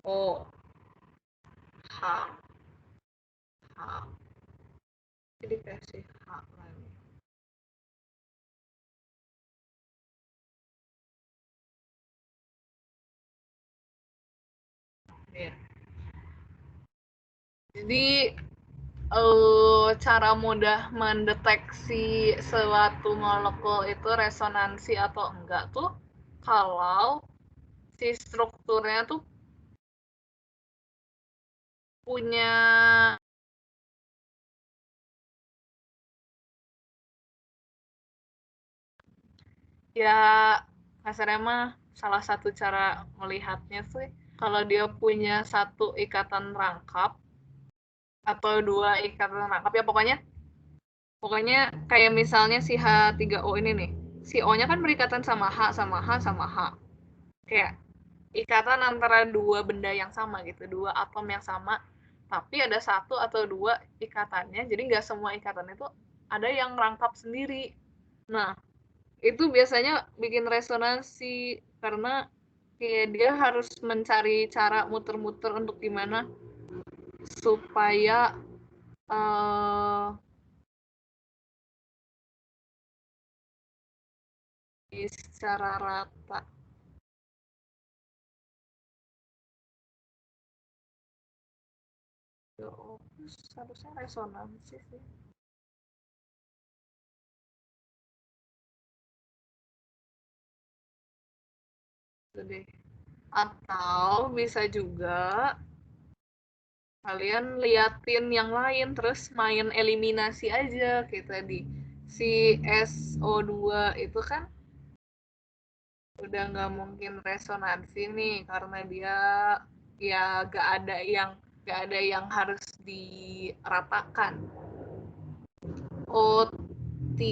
O, H, jadi kasih H lagi. Ya. Jadi cara mudah mendeteksi suatu molekul itu resonansi atau enggak tuh kalau si strukturnya tuh punya ya kasarnya mah salah satu cara melihatnya sih kalau dia punya satu ikatan rangkap atau 2 ikatan rangkap ya pokoknya kayak misalnya si H3O ini nih si O-nya kan berikatan sama H, sama H, sama H. Kayak ikatan antara dua benda yang sama gitu, dua atom yang sama, tapi ada satu atau dua ikatannya, jadi nggak semua ikatan itu ada yang rangkap sendiri. Nah, itu biasanya bikin resonansi, karena kayak dia harus mencari cara muter-muter untuk gimana supaya secara rata. Harusnya resonansi sih. Gede. Atau bisa juga kalian liatin yang lain terus main eliminasi aja kayak tadi. Si SO2 itu kan udah nggak mungkin resonansi nih karena dia ya nggak ada yang harus diratakan. O3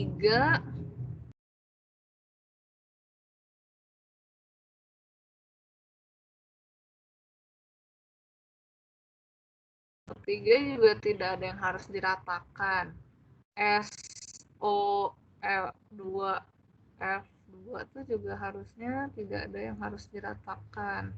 juga tidak ada yang harus diratakan. SO2 F2 itu juga harusnya tidak ada yang harus diratakan.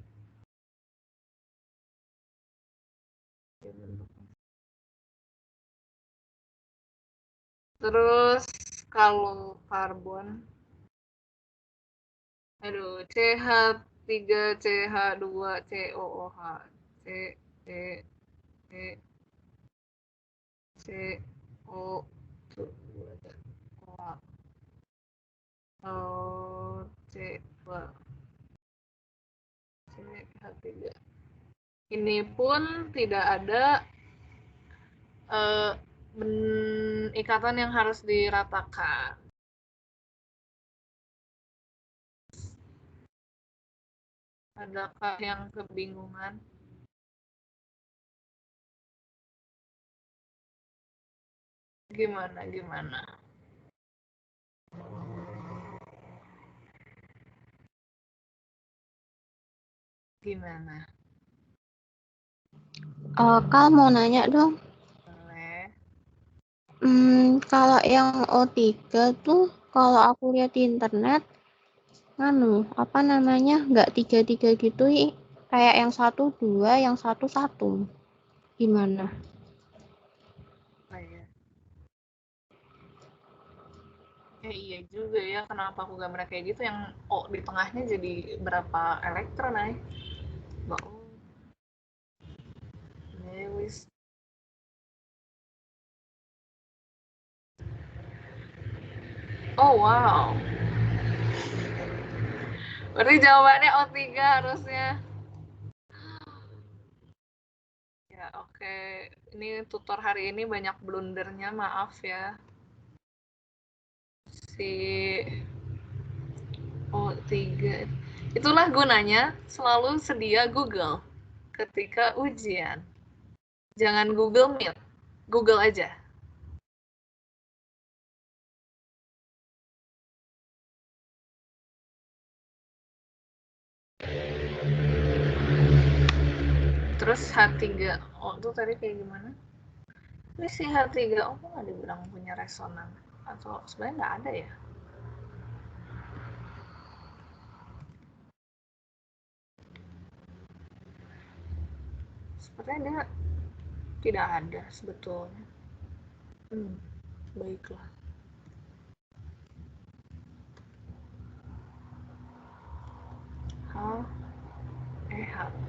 Terus kalau karbon, aduh, CH3 CH2 COOH C C C C O C2 CH3. Ini pun tidak ada ikatan yang harus diratakan. Adakah yang kebingungan? Gimana? Kal mau nanya dong. Boleh. Kalau yang O3 tuh kalau aku lihat di internet apa namanya nggak 3-3 gitu, kayak yang 1-2, yang 1-1. Gimana? Iya juga ya, kenapa aku gambar kayak gitu, yang O di tengahnya jadi berapa elektron ay? Lewis. Oh wow. Berarti jawabannya O3 harusnya. Ya oke. Ini tutor hari ini banyak blundernya, maaf ya. Si O3. Itulah gunanya selalu sedia Google ketika ujian. Jangan Google Meet. Google aja. Terus H3 O itu tadi kayak gimana? Ini si H3O kok nggak dibilang punya resonan? Atau sebenarnya nggak ada ya? Sepertinya dia tidak ada sebetulnya. Baiklah. H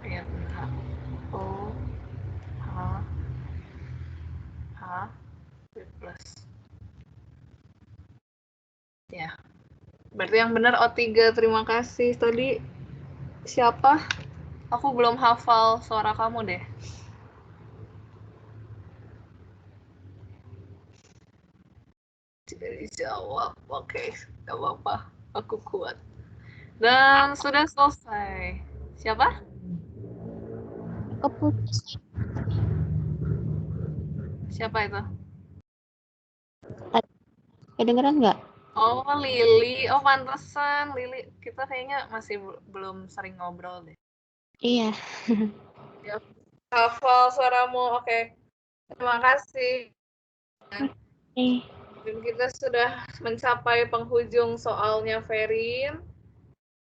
ya H O H plus. Ya. Berarti yang benar O3. Terima kasih. Tadi siapa? Aku belum hafal suara kamu deh. Tidak dijawab. Oke, gak apa-apa. Aku kuat. Dan sudah selesai. Siapa? Keputus. Siapa itu? Kedengeran nggak? Oh, Lili. Oh, pantesan. Lili, kita kayaknya masih belum sering ngobrol deh. Iya. Ya, hafal suaramu. Oke. Terima kasih. Dan kita sudah mencapai penghujung soalnya Ferin.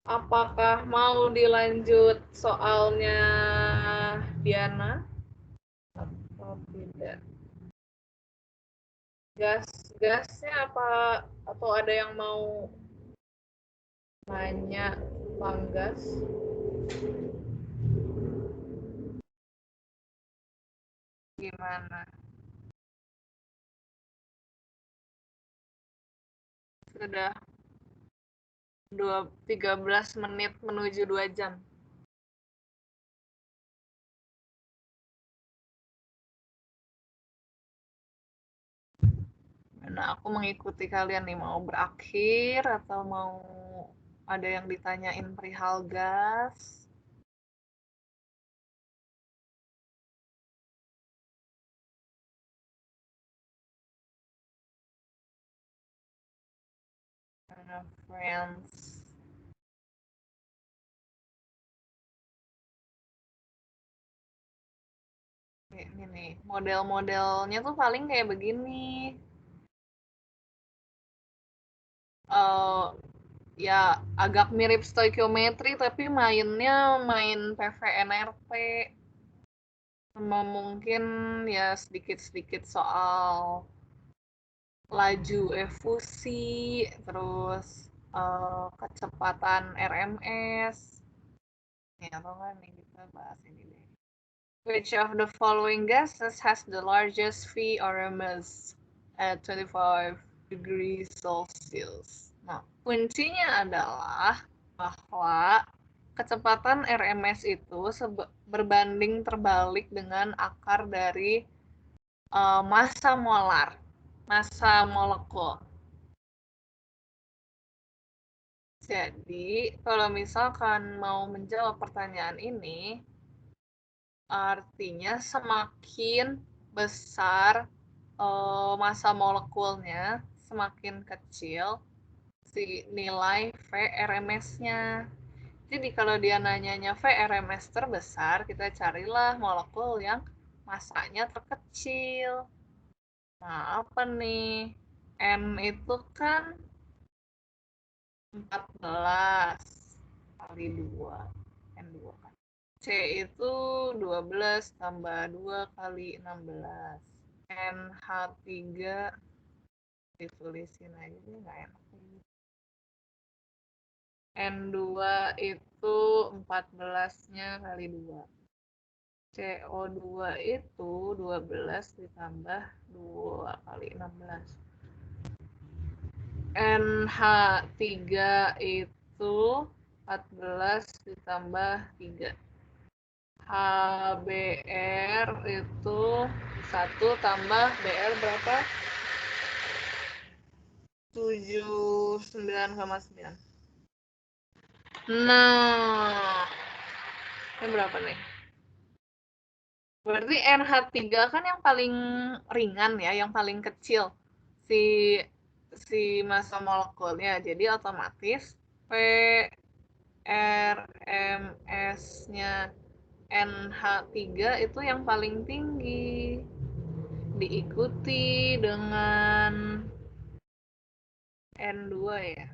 Apakah mau dilanjut soalnya Diana? Atau tidak? Gasnya apa? Atau ada yang mau nanya tentang gas? Gimana? Sudah 13 menit menuju 2 jam. Nah, aku mengikuti kalian nih, mau berakhir atau mau ada yang ditanyain perihal gas? Friends. Ini nih, model-modelnya tuh paling kayak begini. Ya agak mirip stoikiometri tapi mainnya main PVNRT. Sama mungkin ya sedikit-sedikit soal laju efusi, terus kecepatan RMS. Ya, atau nggak nih kita bahas ini deh. Which of the following gases has the largest VRMS at 25 degrees Celsius? Nah, kuncinya adalah bahwa kecepatan RMS itu berbanding terbalik dengan akar dari massa molar, massa molekul. Jadi, kalau misalkan mau menjawab pertanyaan ini, artinya semakin besar massa molekulnya, semakin kecil si nilai VRMS-nya. Jadi kalau dia nanyanya VRMS terbesar, kita carilah molekul yang massanya terkecil. Nah, apa nih? N itu kan 14 kali 2. N2 kan. C itu 12 tambah 2 kali 16. NH3 ditulisin aja sih nggak enak. N2 itu 14-nya kali 2. CO2 itu 12 ditambah 2 kali 16. NH3 itu 14 ditambah 3. HBr itu 1 tambah BR berapa? 79,9. Nah, ini berapa nih? Berarti NH3 kan yang paling ringan ya, yang paling kecil si massa molekulnya. Jadi otomatis VRMS-nya NH3 itu yang paling tinggi. Diikuti dengan N2 ya.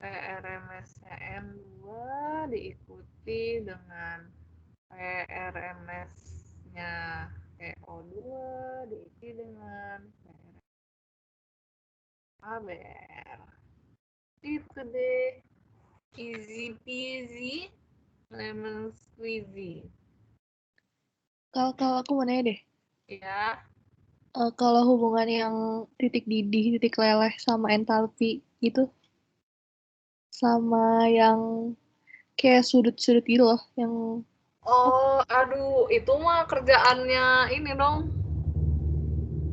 VRMS-nya N2 diikuti dengan VRMS-nya CO2 diikuti dengan ABR. Itu deh. Easy peasy lemon squeezy. Kalau aku mau nanya deh. Ya. Kalau hubungan yang titik didih, titik leleh sama entalpi gitu, sama yang kayak sudut-sudut gitu loh, yang Oh, aduh, itu mah kerjaannya ini dong.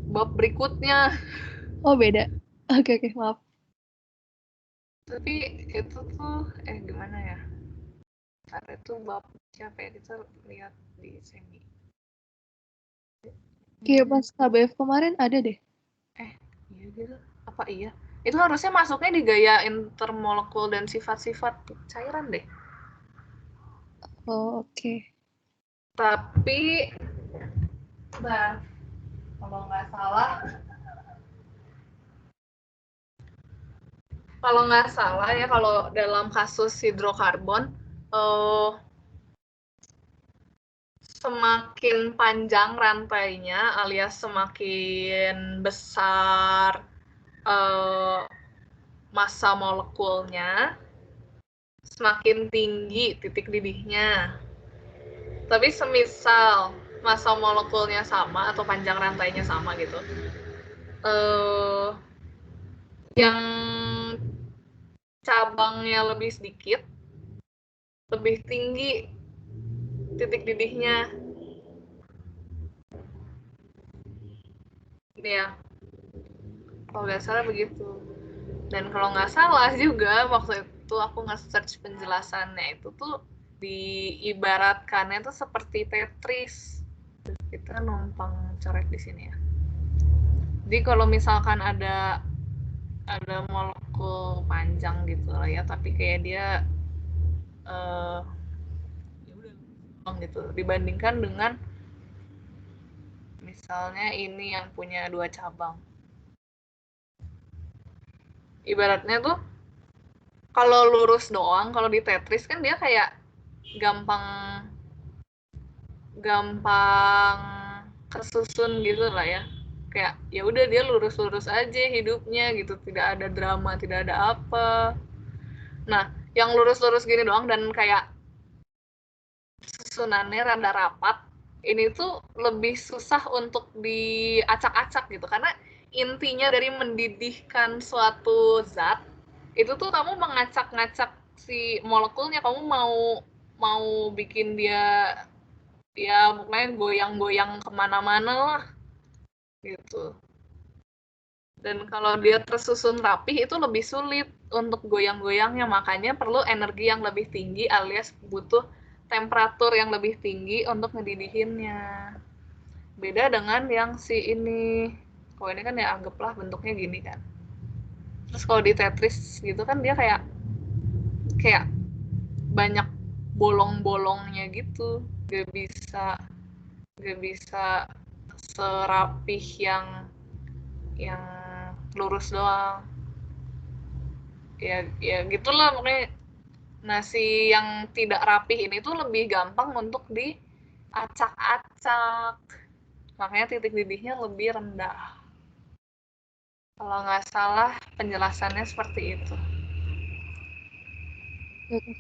Bab berikutnya. oh beda. Oke, maaf. Tapi itu tuh gimana ya? Ada tuh bab siapa ya? Kita lihat di sini. Kayak pas KBF kemarin ada deh. Iya gitu. Apa iya? Itu harusnya masuknya di gaya intermolekul dan sifat-sifat cairan deh. Oh, oke. Tapi, nah, kalau nggak salah ya, kalau dalam kasus hidrokarbon, semakin panjang rantainya alias semakin besar massa molekulnya, semakin tinggi titik didihnya. Tapi semisal massa molekulnya sama atau panjang rantainya sama gitu, yang cabangnya lebih sedikit, lebih tinggi titik didihnya. Ya, kalau nggak salah begitu. Dan kalau nggak salah juga waktu itu aku nge-search penjelasannya itu tuh diibaratkannya tuh seperti Tetris. Kita numpang coret di sini ya. Jadi kalau misalkan ada molekul panjang gitu lah ya, tapi kayak dia ya udah gitu dibandingkan dengan misalnya ini yang punya 2 cabang. Ibaratnya tuh kalau lurus doang, kalau di Tetris kan dia kayak gampang kesusun gitu lah ya. Kayak ya udah dia lurus-lurus aja hidupnya gitu, tidak ada drama, tidak ada apa. Nah, yang lurus-lurus gini doang dan kayak susunannya rada rapat, ini tuh lebih susah untuk diacak-acak gitu, karena intinya dari mendidihkan suatu zat itu tuh kamu mengacak-ngacak si molekulnya, kamu mau bikin dia ya pokoknya goyang-goyang kemana-mana lah gitu. Dan kalau dia tersusun rapih itu lebih sulit untuk goyang-goyangnya, makanya perlu energi yang lebih tinggi alias butuh temperatur yang lebih tinggi untuk ngedidihinnya. Beda dengan yang si ini. Kalau ini kan ya anggaplah bentuknya gini kan. Terus kalau di Tetris gitu kan dia kayak banyak bolong-bolongnya gitu. Gak bisa serapih yang lurus doang. Ya gitulah pokoknya. Nasi yang tidak rapih ini tuh lebih gampang untuk diacak-acak. Makanya titik didihnya lebih rendah. Kalau nggak salah penjelasannya seperti itu.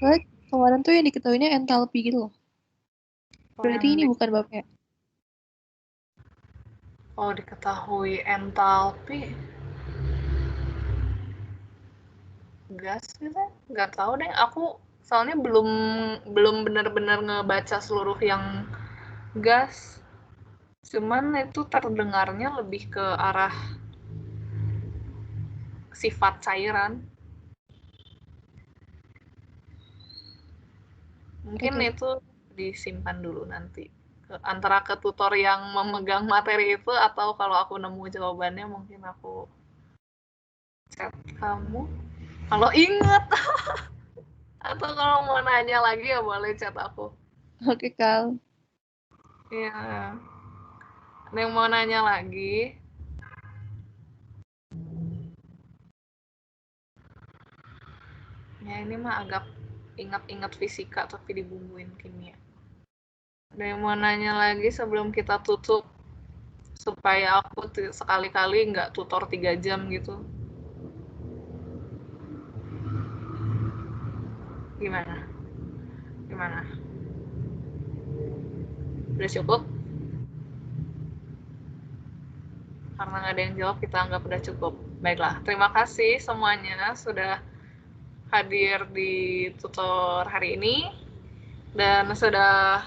Soalnya kemarin tuh yang diketahuinya entalpi gitu loh. Berarti ini bukan babnya. Oh, diketahui entalpi. Gas gitu? Nggak tahu deh. Aku soalnya belum benar-benar ngebaca seluruh yang gas. Cuman itu terdengarnya lebih ke arah sifat cairan. Mungkin itu disimpan dulu nanti. Antara ke tutor yang memegang materi itu atau kalau aku nemu jawabannya mungkin aku chat kamu. Kalau inget. Atau kalau mau nanya lagi ya boleh chat aku. Oke, Kal. Iya. Ada yang mau nanya lagi? Ya ini mah agak ingat-ingat fisika tapi dibumbuin kimia. Ada yang mau nanya lagi sebelum kita tutup? Supaya aku sekali-kali nggak tutor 3 jam gitu. Gimana? Udah cukup? Karena nggak ada yang jawab, kita anggap udah cukup. Baiklah, terima kasih semuanya sudah hadir di tutor hari ini. Dan sudah